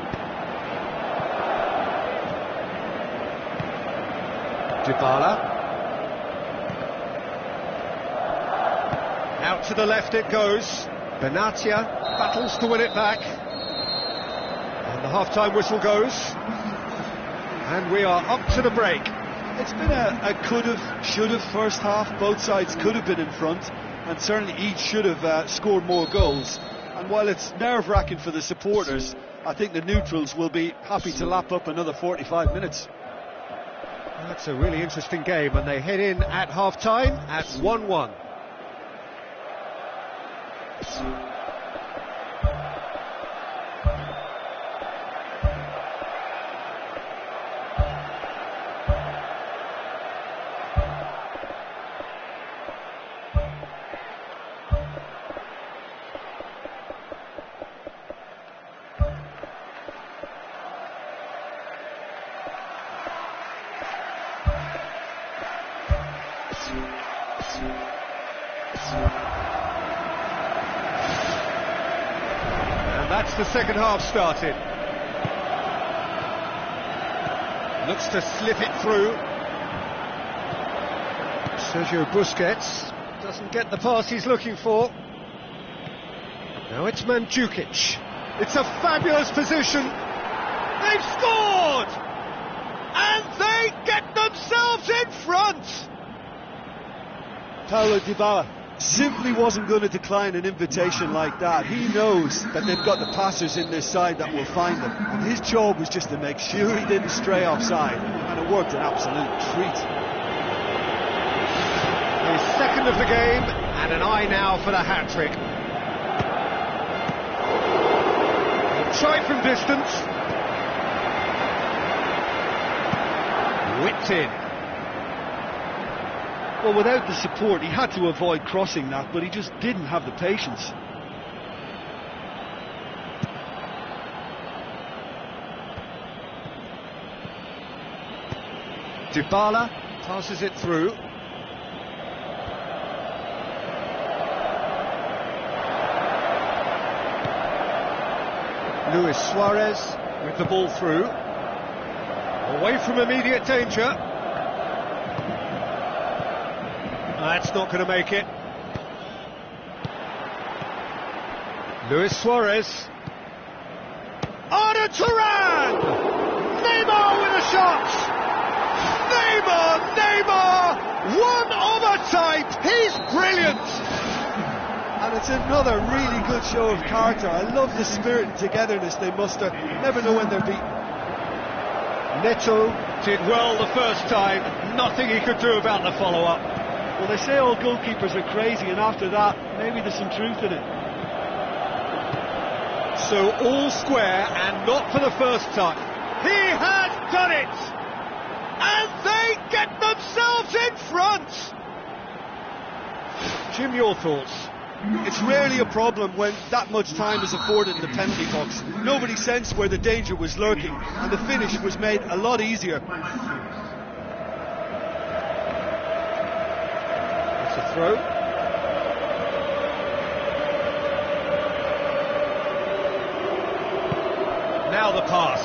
Dybala. Out to the left it goes. Benatia battles to win it back. And the half-time whistle goes. And we are up to the break. It's been a could-have, should-have first half. Both sides could have been in front, and certainly each should have scored more goals. And while it's nerve-wracking for the supporters, I think the neutrals will be happy to lap up another 45 minutes. Well, that's a really interesting game, and they head in at half-time at 1-1. And that's the second half started. Looks to slip it through. Sergio Busquets doesn't get the pass he's looking for. Now it's Mandzukic. It's a fabulous position. They've scored! And they get themselves in front! Paulo Dybala simply wasn't going to decline an invitation like that. He knows that they've got the passers in this side that will find them, and his job was just to make sure he didn't stray offside, and it worked an absolute treat. His second of the game, and an eye now for the hat-trick. He'll try from distance. Whipped in. Well, without the support, he had to avoid crossing that, but he just didn't have the patience. Dybala passes it through. Luis Suarez with the ball through. Away from immediate danger. That's not going to make it. Luis Suarez. Arda Turan! Neymar with a shot! Neymar! One of a type! He's brilliant! And it's another really good show of character. I love the spirit and togetherness they muster. Never know when they're beaten. Neto did well the first time. Nothing he could do about the follow-up. Well, they say all goalkeepers are crazy, and after that, maybe there's some truth in it. So all square, and not for the first time. He has done it! And they get themselves in front! Jim, your thoughts? It's rarely a problem when that much time is afforded in the penalty box. Nobody sensed where the danger was lurking, and the finish was made a lot easier. Throw. Now the pass.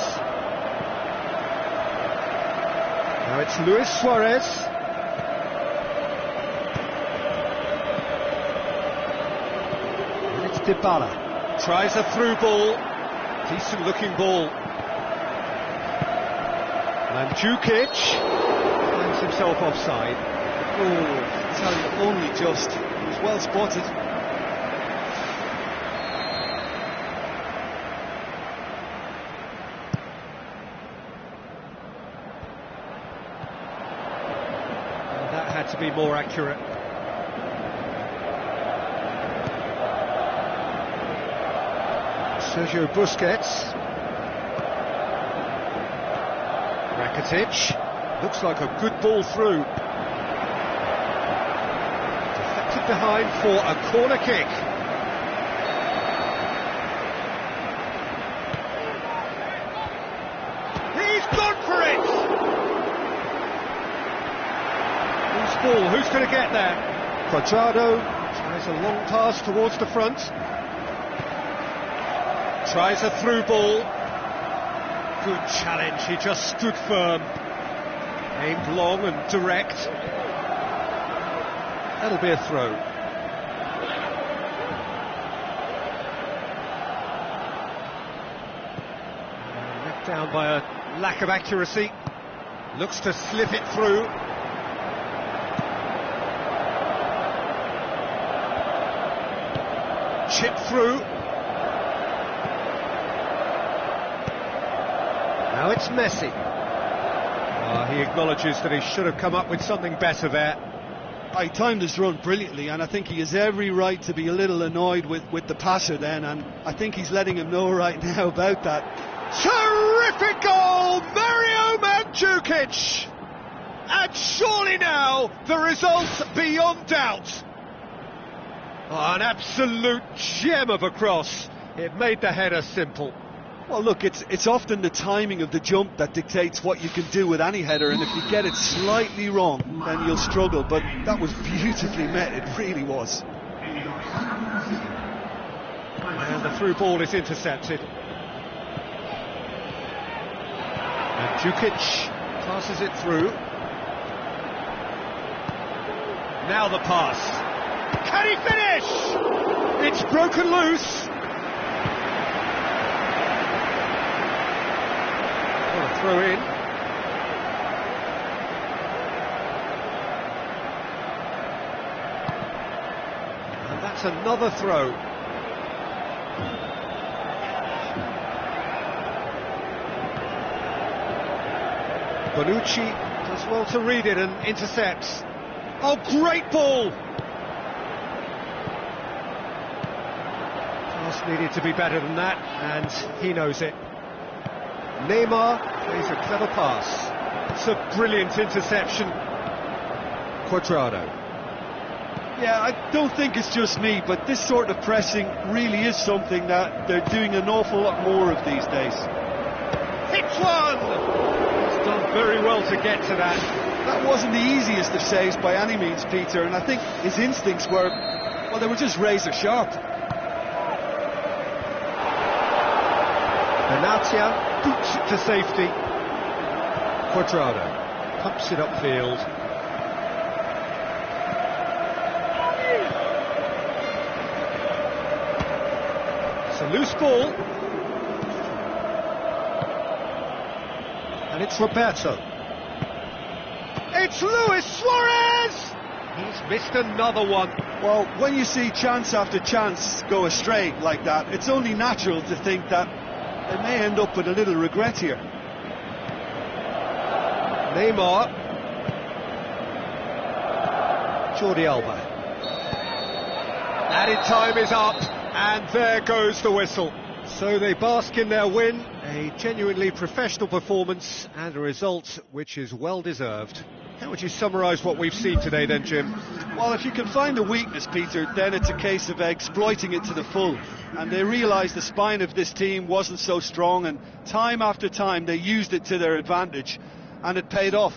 Now it's Luis Suarez. And it's Dybala. Tries a through ball. Decent looking ball. Mandzukic finds himself offside. Oh, I tell you, only just. It was well spotted. And that had to be more accurate. Sergio Busquets. Rakitic. Looks like a good ball through. Deflected behind for a corner kick. He's gone for it! Loose ball, who's going to get there? Cuadrado tries a long pass towards the front. Tries a through ball. Good challenge, he just stood firm. Aimed long and direct. That'll be a throw. Left down by a lack of accuracy. Looks to slip it through. Chip through. Now it's Messi. He acknowledges that he should have come up with something better there. He timed his run brilliantly, and I think he has every right to be a little annoyed with the passer then, and I think he's letting him know right now about that. Terrific goal, Mario Mandzukic! And surely now the result's beyond doubt. An absolute gem of a cross. It made the header simple. Well, look, it's often the timing of the jump that dictates what you can do with any header, and if you get it slightly wrong, then you'll struggle, but that was beautifully met, it really was. And the through ball is intercepted. And Mandzukic passes it through. Now the pass. Can he finish? It's broken loose. Throw in. And that's another throw. Bonucci does well to read it and intercepts. Oh, great ball! Pass needed to be better than that, and he knows it. Neymar plays a clever pass. It's a brilliant interception. Cuadrado. Yeah, I don't think it's just me, but this sort of pressing really is something that they're doing an awful lot more of these days. Hits one! He's done very well to get to that. That wasn't the easiest of saves by any means, Peter, and I think his instincts were, well, they were just razor sharp. Benatia boots it to safety. Cuadrado pumps it upfield. It's a loose ball. And it's Roberto. It's Luis Suarez! He's missed another one. Well, when you see chance after chance go astray like that, it's only natural to think that they may end up with a little regret here. Neymar. Jordi Alba. Added time is up, and there goes the whistle. So they bask in their win, a genuinely professional performance, and a result which is well deserved. How would you summarise what we've seen today then, Jim? Well, if you can find a weakness, Peter, then it's a case of exploiting it to the full. And they realised the spine of this team wasn't so strong, and time after time they used it to their advantage, and it paid off.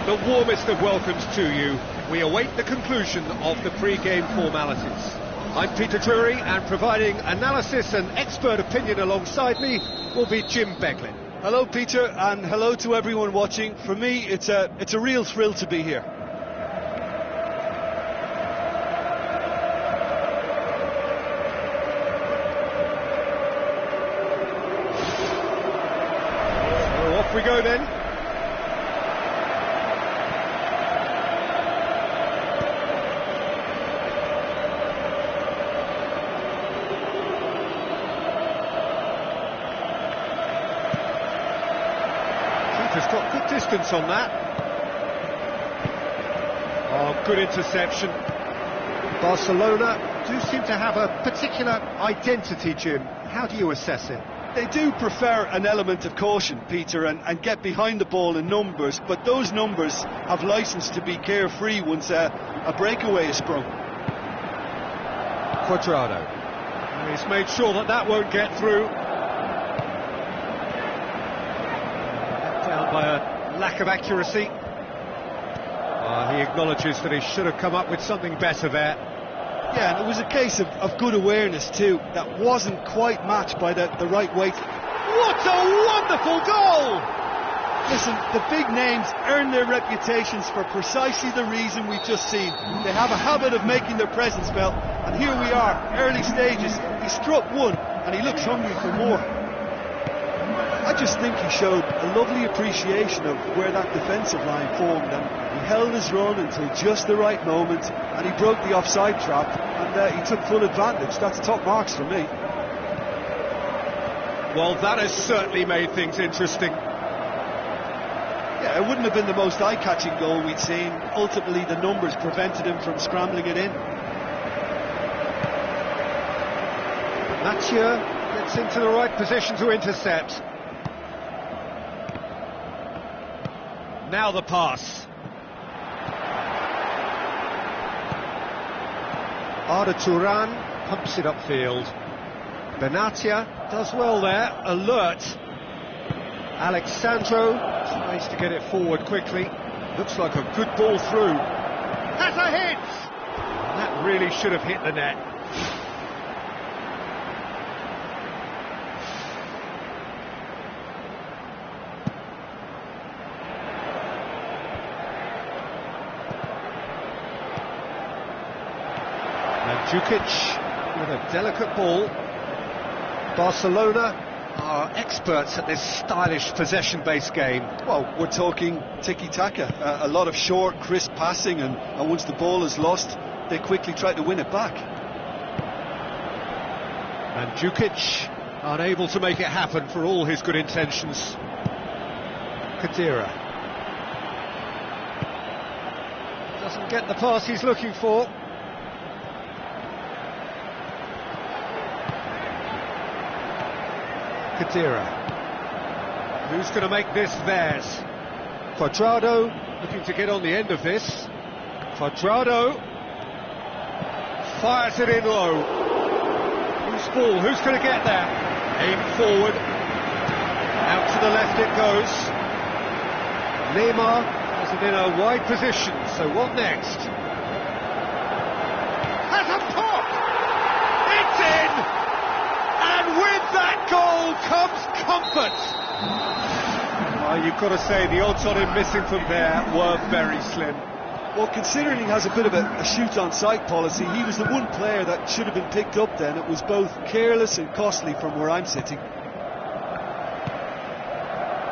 the warmest of welcomes to you. We await the conclusion of the pre-game formalities. I'm Peter Drury, and providing analysis and expert opinion alongside me will be Jim Beglin. Hello, Peter, and hello to everyone watching. For me, it's a real thrill to be here. So off we go then. Has got good distance on that. Oh, good interception. Barcelona do seem to have a particular identity, Jim. How do you assess it? They do prefer an element of caution, Peter, and get behind the ball in numbers, but those numbers have licence to be carefree once a breakaway is sprung. Cuadrado. He's made sure that won't get through. Down by a lack of accuracy. He acknowledges that he should have come up with something better there. Yeah, and it was a case of good awareness too, that wasn't quite matched by the right weight. What a wonderful goal! Listen, the big names earn their reputations for precisely the reason we've just seen. They have a habit of making their presence felt, and here we are, early stages. He struck one, and he looks hungry for more. I just think he showed a lovely appreciation of where that defensive line formed, and he held his run until just the right moment, and he broke the offside trap, and he took full advantage. That's top marks for me. Well, that has certainly made things interesting. Yeah, it wouldn't have been the most eye-catching goal we'd seen. Ultimately, the numbers prevented him from scrambling it in. Mathieu gets into the right position to intercept. Now the pass. Arda Turan pumps it upfield. Benatia does well there, alert. Alexandro tries to get it forward quickly. Looks like a good ball through. Has a hit! That really should have hit the net. Jukic with a delicate ball. Barcelona are experts at this stylish possession-based game. Well, we're talking tiki-taka, a lot of short, crisp passing, and once the ball is lost, they quickly try to win it back. And Jukic unable to make it happen for all his good intentions. Khedira doesn't get the pass he's looking for. Khedira. Who's going to make this theirs? Cuadrado looking to get on the end of this. Cuadrado fires it in low. Who's ball? Who's going to get there? Aim forward. Out to the left it goes. Neymar has it in a wide position, so what next? Has a pop! It's in! And with that goal comes comfort. Well, you've got to say the odds on him missing from there were very slim. Well, considering he has a bit of a shoot-on-sight policy, he was the one player that should have been picked up then. It was both careless and costly from where I'm sitting.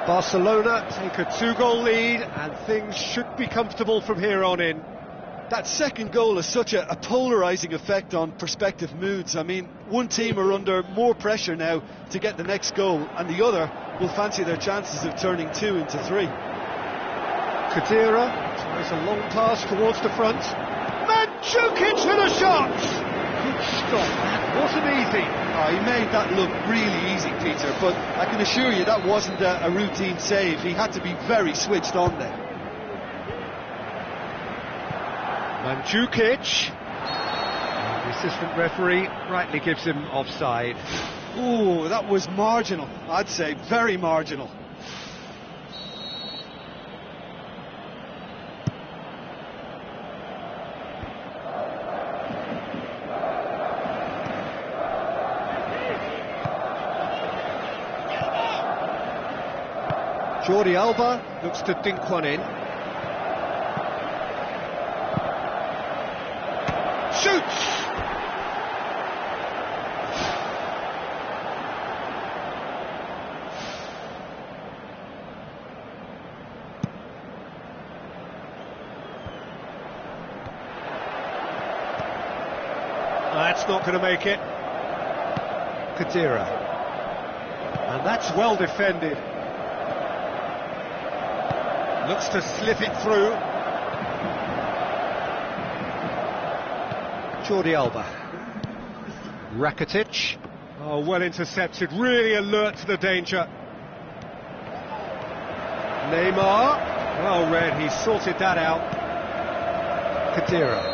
Barcelona take a 2-goal lead, and things should be comfortable from here on in. That second goal has such a polarising effect on prospective moods. I mean, one team are under more pressure now to get the next goal, and the other will fancy their chances of turning 2 into 3. Khedira tries a long pass towards the front. Mandzukic with a shot! Good stop, that wasn't easy. Oh, he made that look really easy, Peter, but I can assure you that wasn't a routine save. He had to be very switched on there. Mandzukic. The assistant referee rightly gives him offside. Ooh, that was marginal, I'd say, very marginal. Jordi Alba looks to dink one in. Shoots! That's not going to make it. Kadira. And that's well defended. Looks to slip it through. Jordi Alba. Rakitic. Oh, well intercepted, really alert to the danger. Neymar. Well read, he sorted that out. Kadira.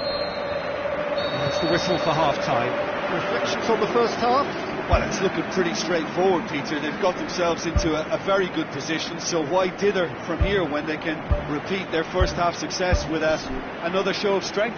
That's the whistle for half-time. Reflections on the first half? Well, it's looking pretty straightforward, Peter. They've got themselves into a very good position, so why dither from here when they can repeat their first half success with another show of strength?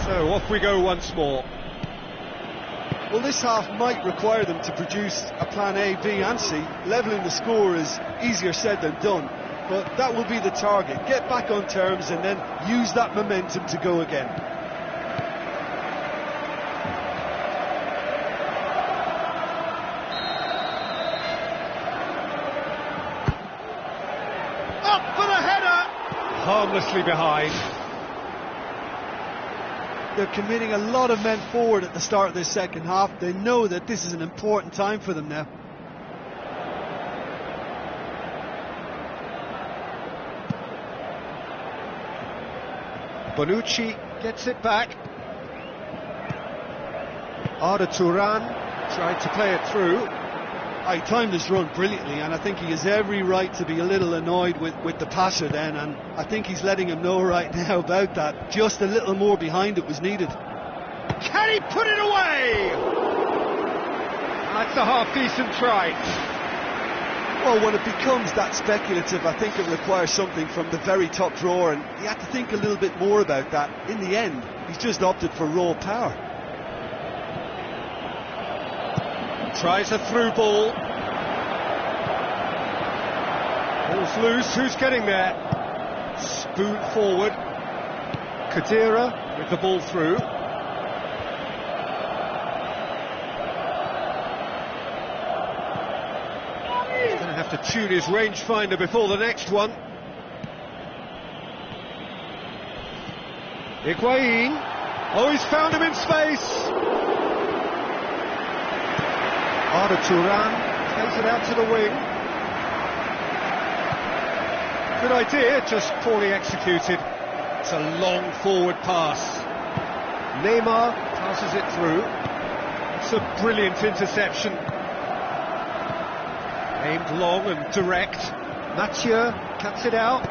So off we go once more. Well, this half might require them to produce a plan A, B and C. Levelling the score is easier said than done, but that will be the target. Get back on terms and then use that momentum to go again. Up for the header! Harmlessly behind. They're committing a lot of men forward at the start of this second half. They know that this is an important time for them now. Bonucci gets it back. Arda Turan tried to play it through. He timed his run brilliantly, and I think he has every right to be a little annoyed with the passer then, and I think he's letting him know right now about that. Just a little more behind it was needed. Can he put it away? That's a half-decent try. Well, when it becomes that speculative, I think it requires something from the very top drawer, and he had to think a little bit more about that. In the end, he's just opted for raw power. Tries a through ball. Ball's loose, who's getting there? Spoon forward. Kadira with the ball through. He's going to have to tune his rangefinder before the next one. Higuain. Oh, he's found him in space. Arda Turan plays it out to the wing. Good idea, just poorly executed. It's a long forward pass. Neymar passes it through. It's a brilliant interception. Aimed long and direct. Mathieu cuts it out.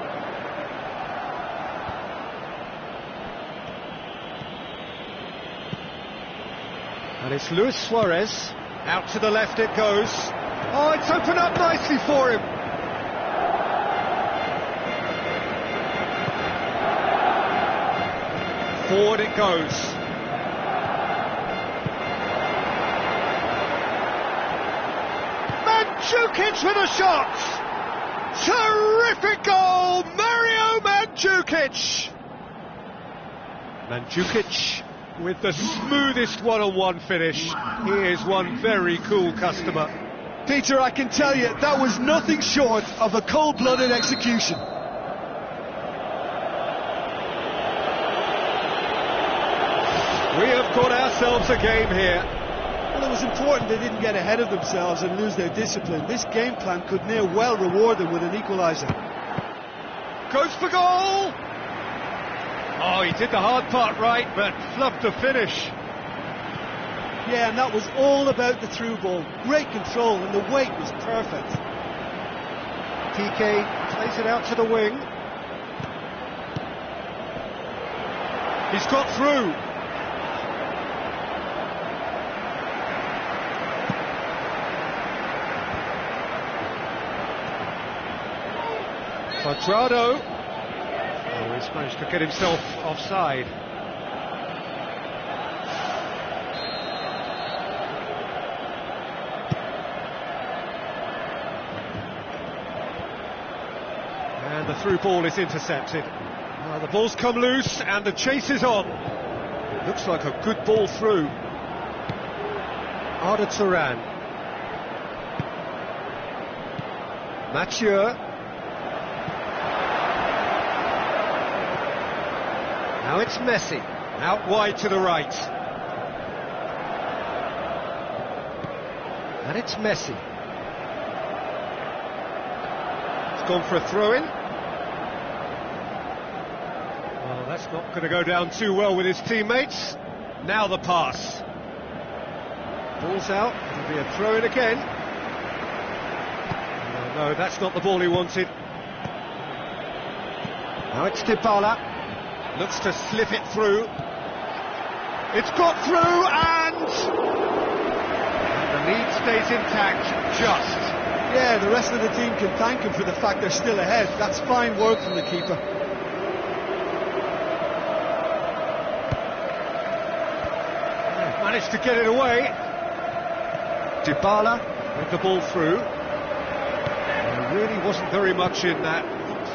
And it's Luis Suarez. Out to the left it goes. Oh, it's opened up nicely for him. Forward it goes. Mandzukic with a shot. Terrific goal, Mario Mandzukic. Mandzukic with the smoothest one-on-one finish. He is one very cool customer. Peter, I can tell you, that was nothing short of a cold-blooded execution. We have got ourselves a game here. Well, it was important they didn't get ahead of themselves and lose their discipline. This game plan could near well reward them with an equaliser. Goes for goal! Oh, he did the hard part right, but flubbed the finish. Yeah, and that was all about the through ball. Great control, and the weight was perfect. PK plays it out to the wing. He's got through. Quadrado. Oh, he's managed to get himself offside. And the through ball is intercepted. The ball's come loose and the chase is on. It looks like a good ball through. Arda Turan. Mathieu. Now it's Messi, out wide to the right. And it's Messi. It's gone for a throw-in. Well, that's not going to go down too well with his teammates. Now the pass. Ball's out, it'll be a throw-in again. No, that's not the ball he wanted. Now it's Dybala. Looks to slip it through. It's got through and the lead stays intact, just. Yeah, the rest of the team can thank him for the fact they're still ahead. That's fine work from the keeper. Managed to get it away. Dybala with the ball through. There really wasn't very much in that,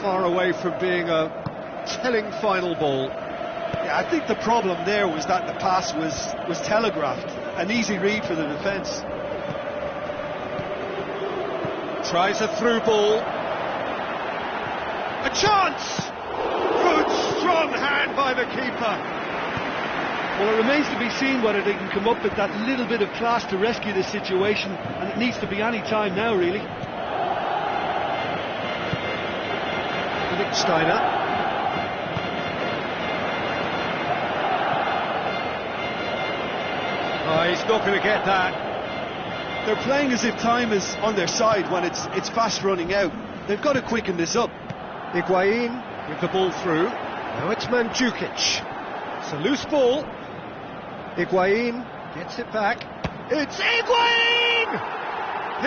far away from being a telling final ball. Yeah, I think the problem there was that the pass was telegraphed. An easy read for the defence. Tries a through ball. A chance! Good, strong hand by the keeper. Well, it remains to be seen whether they can come up with that little bit of class to rescue this situation, and it needs to be any time now, really. Steiner. Oh, he's not going to get that. They're playing as if time is on their side when it's fast running out. They've got to quicken this up. Higuain with the ball through. Now it's Mandzukic. It's a loose ball. Higuain gets it back. It's Higuain!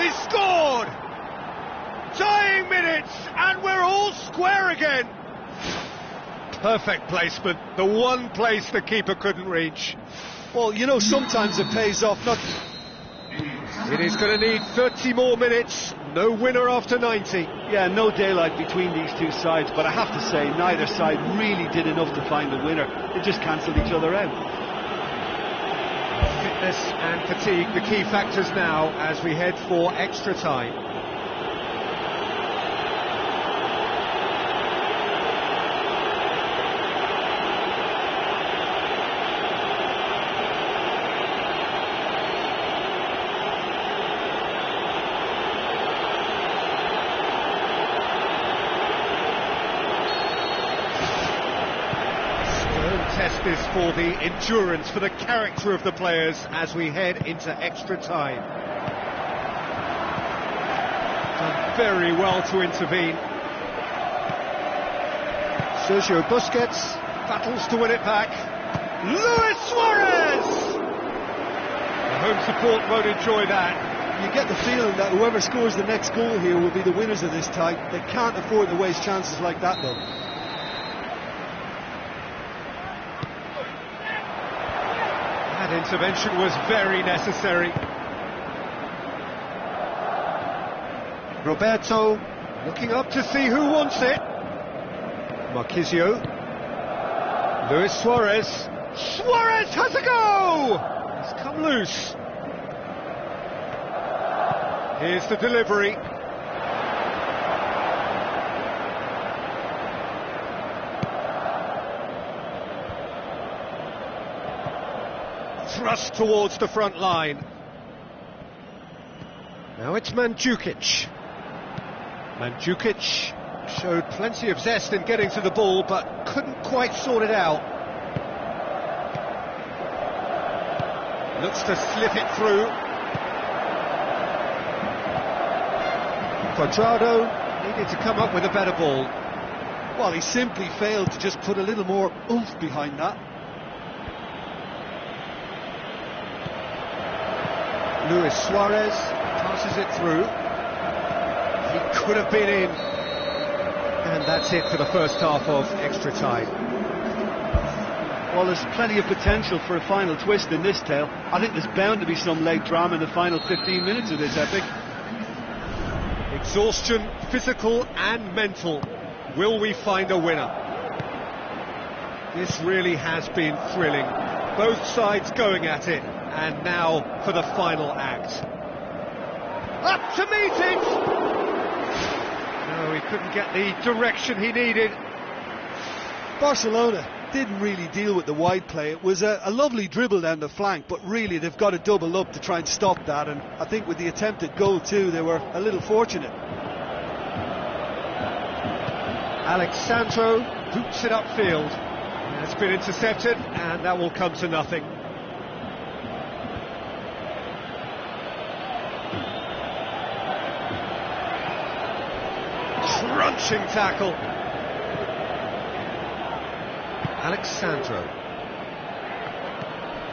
He's scored! Dying minutes, and we're all square again. Perfect placement. The one place the keeper couldn't reach. Well, you know, sometimes it pays off. It is going to need 30 more minutes. No winner after 90. Yeah, no daylight between these two sides, but I have to say, neither side really did enough to find the winner. They just cancelled each other out. Fitness and fatigue, the key factors now as we head for extra time. Test is for the endurance, for the character of the players as we head into extra time. Done very well to intervene. Sergio Busquets battles to win it back. Luis Suarez! The home support won't enjoy that. You get the feeling that whoever scores the next goal here will be the winners of this tie. They can't afford to waste chances like that, though. That intervention was very necessary. Roberto looking up to see who wants it. Marquisio. Luis Suarez. Suarez has a go! He's come loose. Here's the delivery. Thrust towards the front line. Now it's Mandzukic. Mandzukic showed plenty of zest in getting to the ball, but couldn't quite sort it out. Looks to slip it through. Cuadrado needed to come up with a better ball. Well, he simply failed to just put a little more oomph behind that. Luis Suarez passes it through. He could have been in. And that's it for the first half of extra time. Well, there's plenty of potential for a final twist in this tale. I think there's bound to be some late drama in the final 15 minutes of this epic. Exhaustion, physical and mental. Will we find a winner? This really has been thrilling. Both sides going at it. And now for the final act. Up to meet it! No, he couldn't get the direction he needed. Barcelona didn't really deal with the wide play. It was a lovely dribble down the flank, but really they've got to double up to try and stop that, and I think with the attempted goal too, they were a little fortunate. Alexandro boots it upfield. It's been intercepted, and that will come to nothing. Crunching tackle. Alexandro.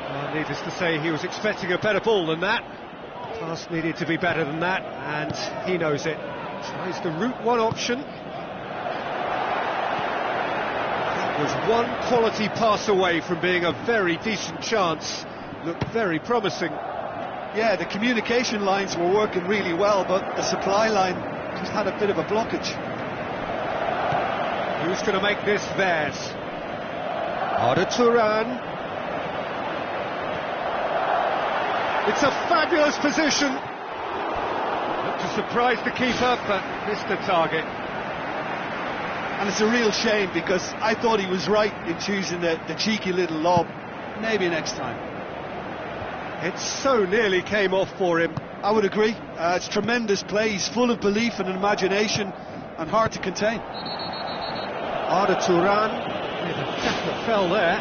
Well, needless to say, he was expecting a better ball than that. The pass needed to be better than that, and he knows it. Tries the route one option. That was one quality pass away from being a very decent chance. Looked very promising. Yeah, the communication lines were working really well, but the supply line just had a bit of a blockage. Who's going to make this theirs? Arda Turan. It's a fabulous position. Looked to surprise the keeper, but missed the target. And it's a real shame, because I thought he was right in choosing the cheeky little lob. Maybe next time. It so nearly came off for him. I would agree. It's tremendous play. He's full of belief and imagination and hard to contain. Arda Turan with a definite fell there.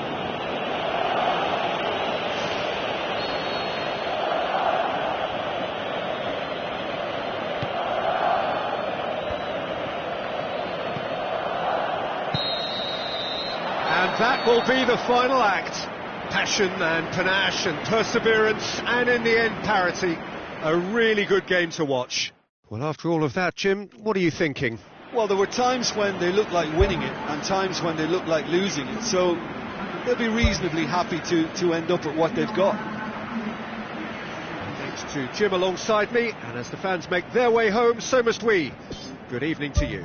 And that will be the final act. Passion and panache and perseverance, and in the end parity. A really good game to watch. Well, after all of that, Jim, what are you thinking? Well, there were times when they looked like winning it and times when they looked like losing it, so they'll be reasonably happy to end up at what they've got. Thanks to Jim alongside me, and as the fans make their way home, so must we. Good evening to you.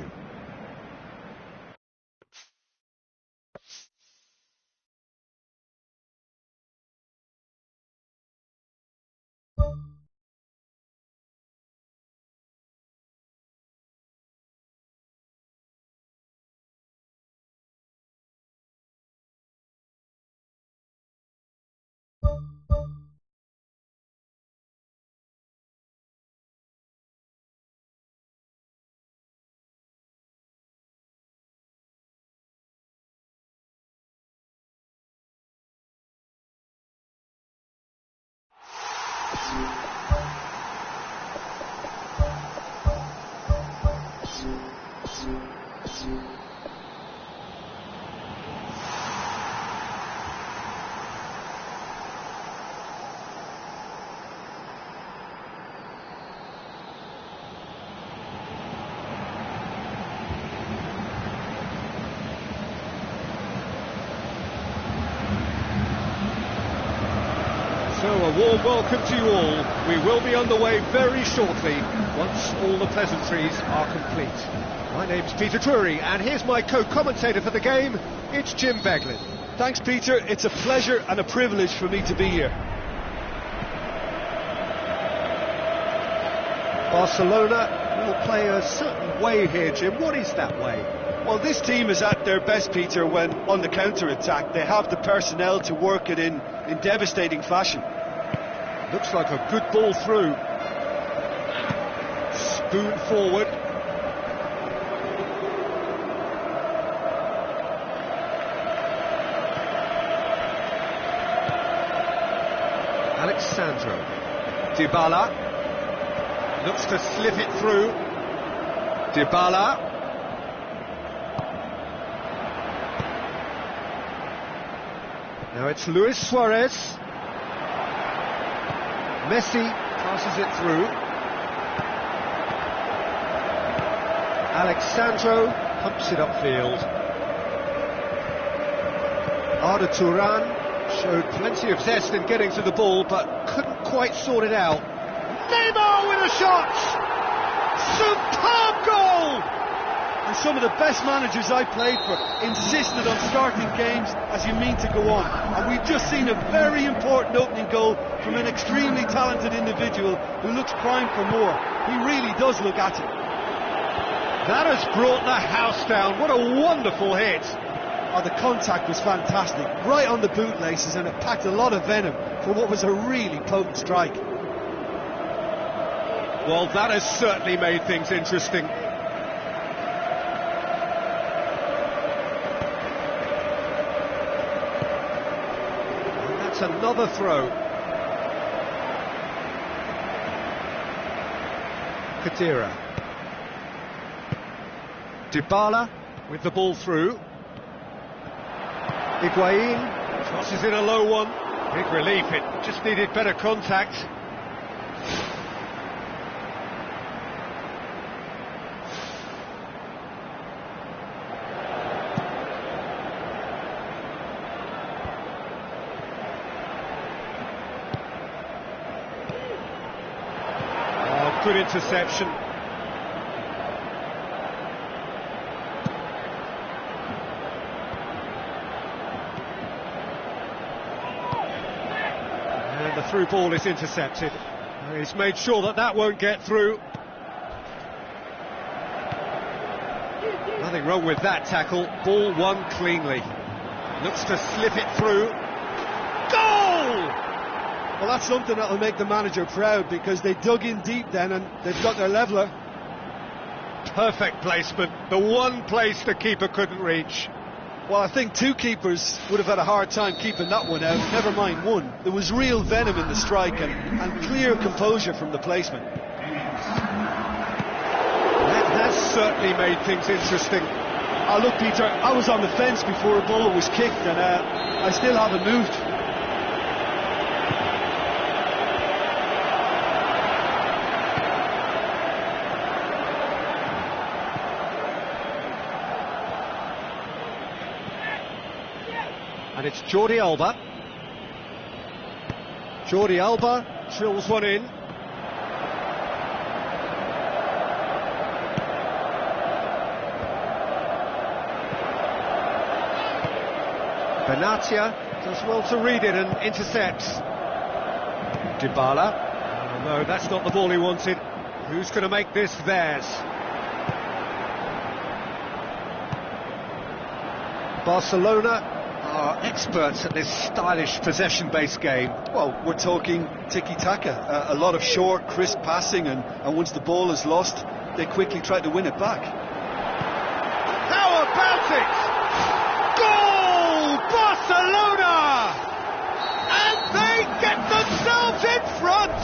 So a warm welcome to you all. We will be underway very shortly once all the pleasantries are complete. My name's Peter Drury, and here's my co-commentator for the game. It's Jim Beglin. Thanks, Peter. It's a pleasure and a privilege for me to be here. Barcelona will play a certain way here, Jim. What is that way? Well, this team is at their best, Peter, when on the counter-attack. They have the personnel to work it in devastating fashion. Looks like a good ball through. Spoon forward. Alexandro. Dybala looks to slip it through. Dybala. Now it's Luis Suarez. Messi passes it through. Alexandro pumps it upfield. Arda Turan showed plenty of zest in getting to the ball, but couldn't quite sort it out. Neymar with a shot! Superb goal! And some of the best managers I played for insisted on starting games as you mean to go on. And we've just seen a very important opening goal from an extremely talented individual who looks primed for more. He really does look at it. That has brought the house down. What a wonderful hit. Oh, the contact was fantastic, right on the bootlaces, and it packed a lot of venom for what was a really potent strike. Well, that has certainly made things interesting. And that's another throw. Khedira. Dybala with the ball through. Higuain crosses in a low one. Big relief, it just needed better contact. Oh, good interception. The through ball is intercepted. He's made sure that that won't get through. Nothing wrong with that tackle. Ball won cleanly. Looks to slip it through. Goal! Well, that's something that'll make the manager proud, because they dug in deep then and they've got their leveller. Perfect placement. The one place the keeper couldn't reach. Well, I think two keepers would have had a hard time keeping that one out, never mind one. There was real venom in the strike and clear composure from the placement. That has certainly made things interesting. Oh, look, Peter, I was on the fence before a ball was kicked, and I still haven't moved. And it's Jordi Alba. Jordi Alba drills one in. Benatia does well to read it and intercepts. Dybala. Oh, no, that's not the ball he wanted. Who's going to make this theirs? Barcelona are experts at this stylish possession-based game. Well, we're talking tiki-taka, a lot of short, crisp passing, and once the ball is lost, they quickly try to win it back. How about it? Goal! Barcelona! And they get themselves in front!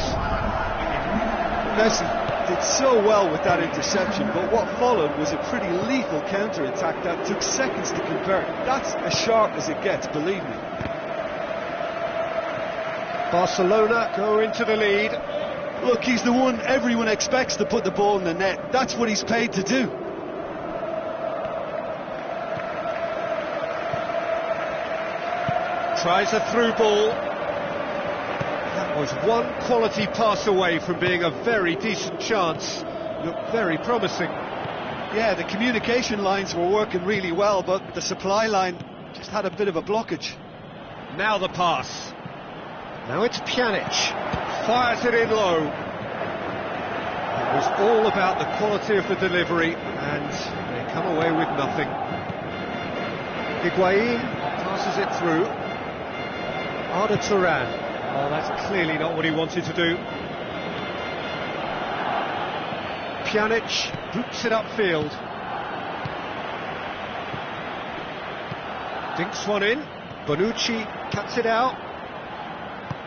Messi did so well with that interception, but what followed was a pretty lethal counter-attack that took seconds to convert. That's as sharp as it gets, believe me. Barcelona go into the lead. Look, he's the one everyone expects to put the ball in the net. That's what he's paid to do. Tries a through ball. That was one quality pass away from being a very decent chance. Looked very promising. Yeah, the communication lines were working really well, but the supply line just had a bit of a blockage. Now the pass. Now it's Pjanic. Fires it in low. It was all about the quality of the delivery, and they come away with nothing. Higuain passes it through. Arda Turan. Oh, that's clearly not what he wanted to do. Pjanic boots it upfield. Dinks one in. Bonucci cuts it out.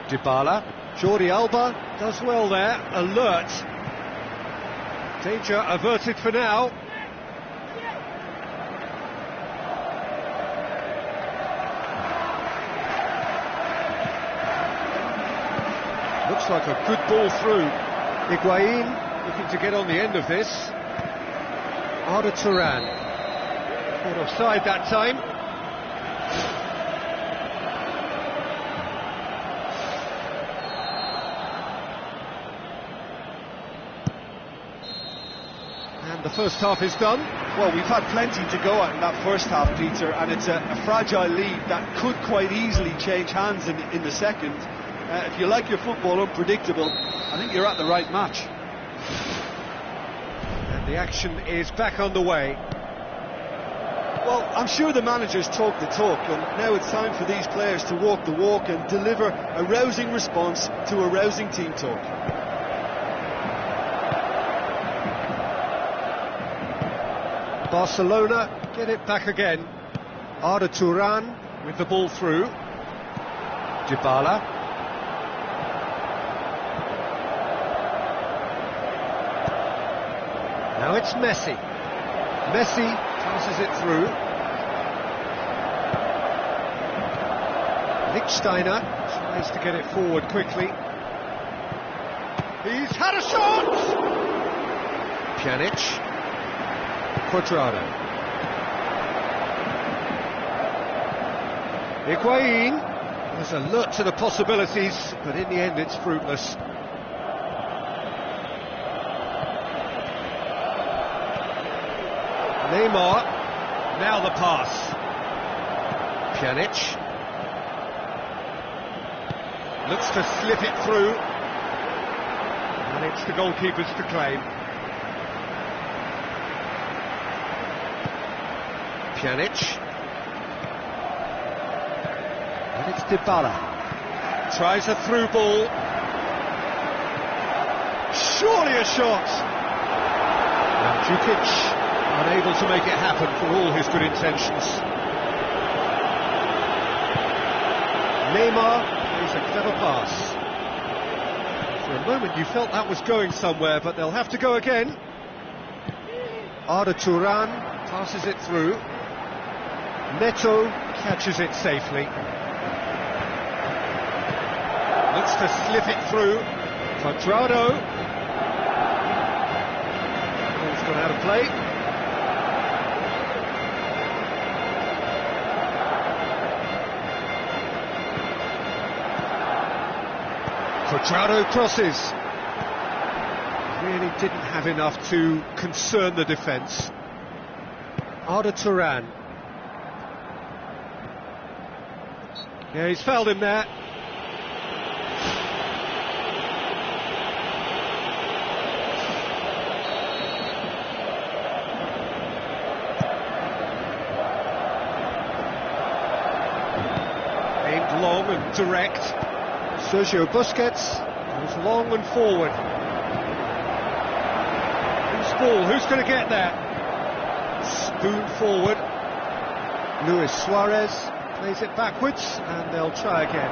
Dybala Jordi Alba does well there, alert. Danger averted for now. Looks like a good ball through. Higuain looking to get on the end of this. Arda Turan. Caught offside that time. And the first half is done. Well, we've had plenty to go at in that first half, Peter, and it's a fragile lead that could quite easily change hands in the second. If you like your football unpredictable, I think you're at the right match. And the action is back underway. Well, I'm sure the managers talk the talk, and now it's time for these players to walk the walk and deliver a rousing response to a rousing team talk. Barcelona get it back again. Arda Turan with the ball through. Dybala. Now it's Messi. Messi passes it through. Lichtsteiner tries to get it forward quickly. He's had a shot! Pjanic. Cuadrado. Higuain is alert to the possibilities, but in the end it's fruitless. Neymar, now the pass. Pjanic looks to slip it through, and it's the goalkeeper's to claim. Pjanic, and it's Dybala. Tries a through ball. Surely a shot. And Djukic unable to make it happen for all his good intentions. Neymar plays a clever pass. For a moment you felt that was going somewhere, but they'll have to go again. Arda Turan passes it through. Neto catches it safely. Looks to slip it through. Cuadrado. Ball's gone out of play. Cuadrado crosses. Really didn't have enough to concern the defence. Arda Turan. Yeah, he's fouled him there. Aimed long and direct. Sergio Busquets goes long and forward. Who's ball? Who's going to get there? Spoon forward. Luis Suarez plays it backwards, and they'll try again.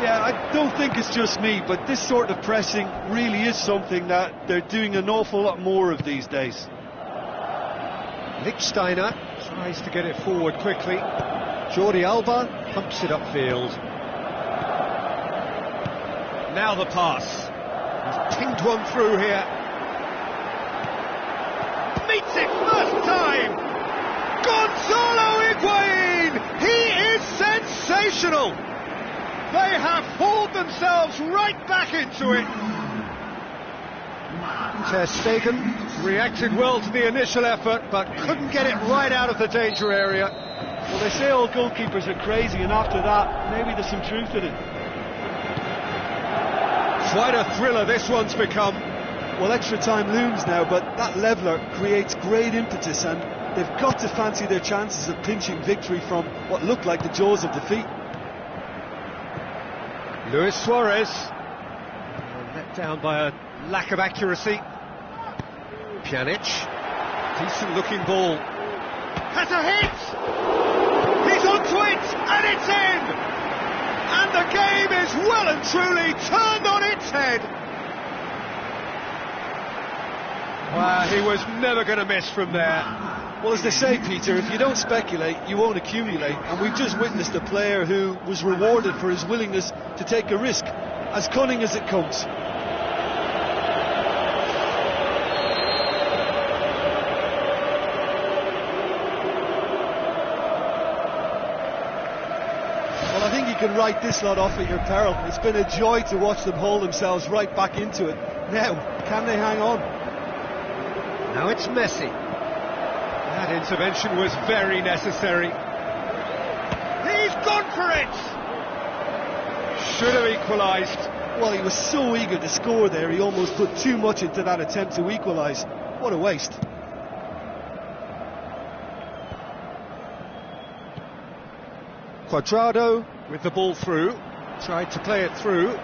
Yeah, I don't think it's just me, but this sort of pressing really is something that they're doing an awful lot more of these days. Lichtsteiner tries to get it forward quickly. Jordi Alba pumps it upfield. Now the pass. He's pinged one through here. Meets it first time! Gonzalo Higuain! He is sensational! They have hauled themselves right back into it. Ter Stegen reacted well to the initial effort, but couldn't get it right out of the danger area. Well, they say all goalkeepers are crazy, and after that, maybe there's some truth in it. Quite a thriller this one's become. Well, extra time looms now, but that leveller creates great impetus, and they've got to fancy their chances of pinching victory from what looked like the jaws of defeat. Luis Suarez, let down by a lack of accuracy. Pjanic, decent looking ball. Has a hit! He's onto it, and it's in! And And the game is well and truly turned on its head. Well, he was never going to miss from there. Well, as they say, Peter, if you don't speculate, you won't accumulate. And we've just witnessed a player who was rewarded for his willingness to take a risk, as cunning as it comes. Well, I think you can write this lot off at your peril. It's been a joy to watch them haul themselves right back into it. Now, can they hang on? Now it's Messi. That intervention was very necessary. He's gone for it! Should have equalised. Well, he was so eager to score there, he almost put too much into that attempt to equalise. What a waste. Cuadrado with the ball through, tried to play it through.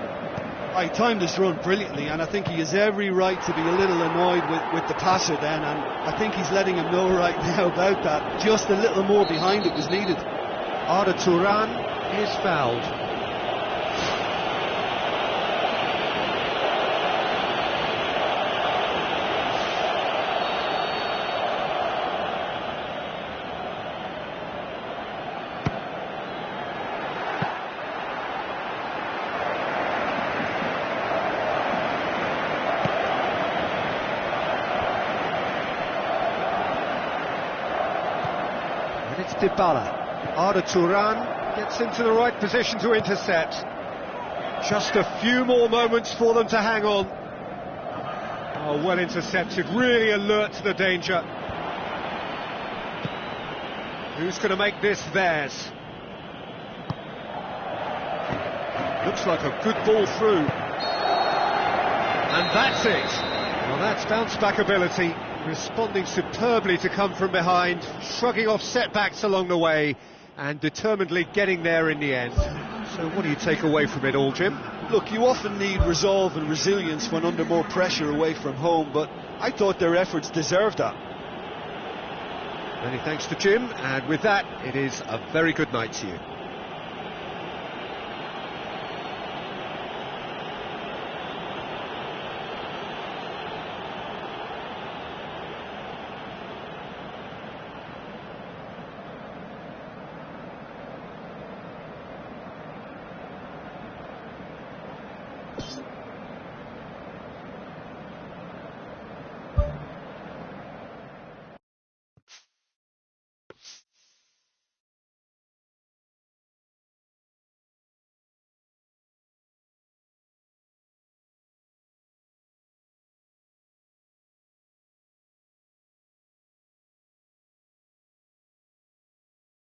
He timed his run brilliantly, and I think he has every right to be a little annoyed with the passer then, and I think he's letting him know right now about that. Just a little more behind it was needed. Arda Turan is fouled. It's Dybala. Arda Turan gets into the right position to intercept. Just a few more moments for them to hang on. Oh, well intercepted, really alert to the danger. Who's going to make this theirs? Looks like a good ball through. And that's it. Well, that's bounce-back ability. Responding superbly to come from behind, shrugging off setbacks along the way, and determinedly getting there in the end. So what do you take away from it all, Jim? Look, you often need resolve and resilience when under more pressure away from home, but I thought their efforts deserved that. Many thanks to Jim, and with that, it is a very good night to you.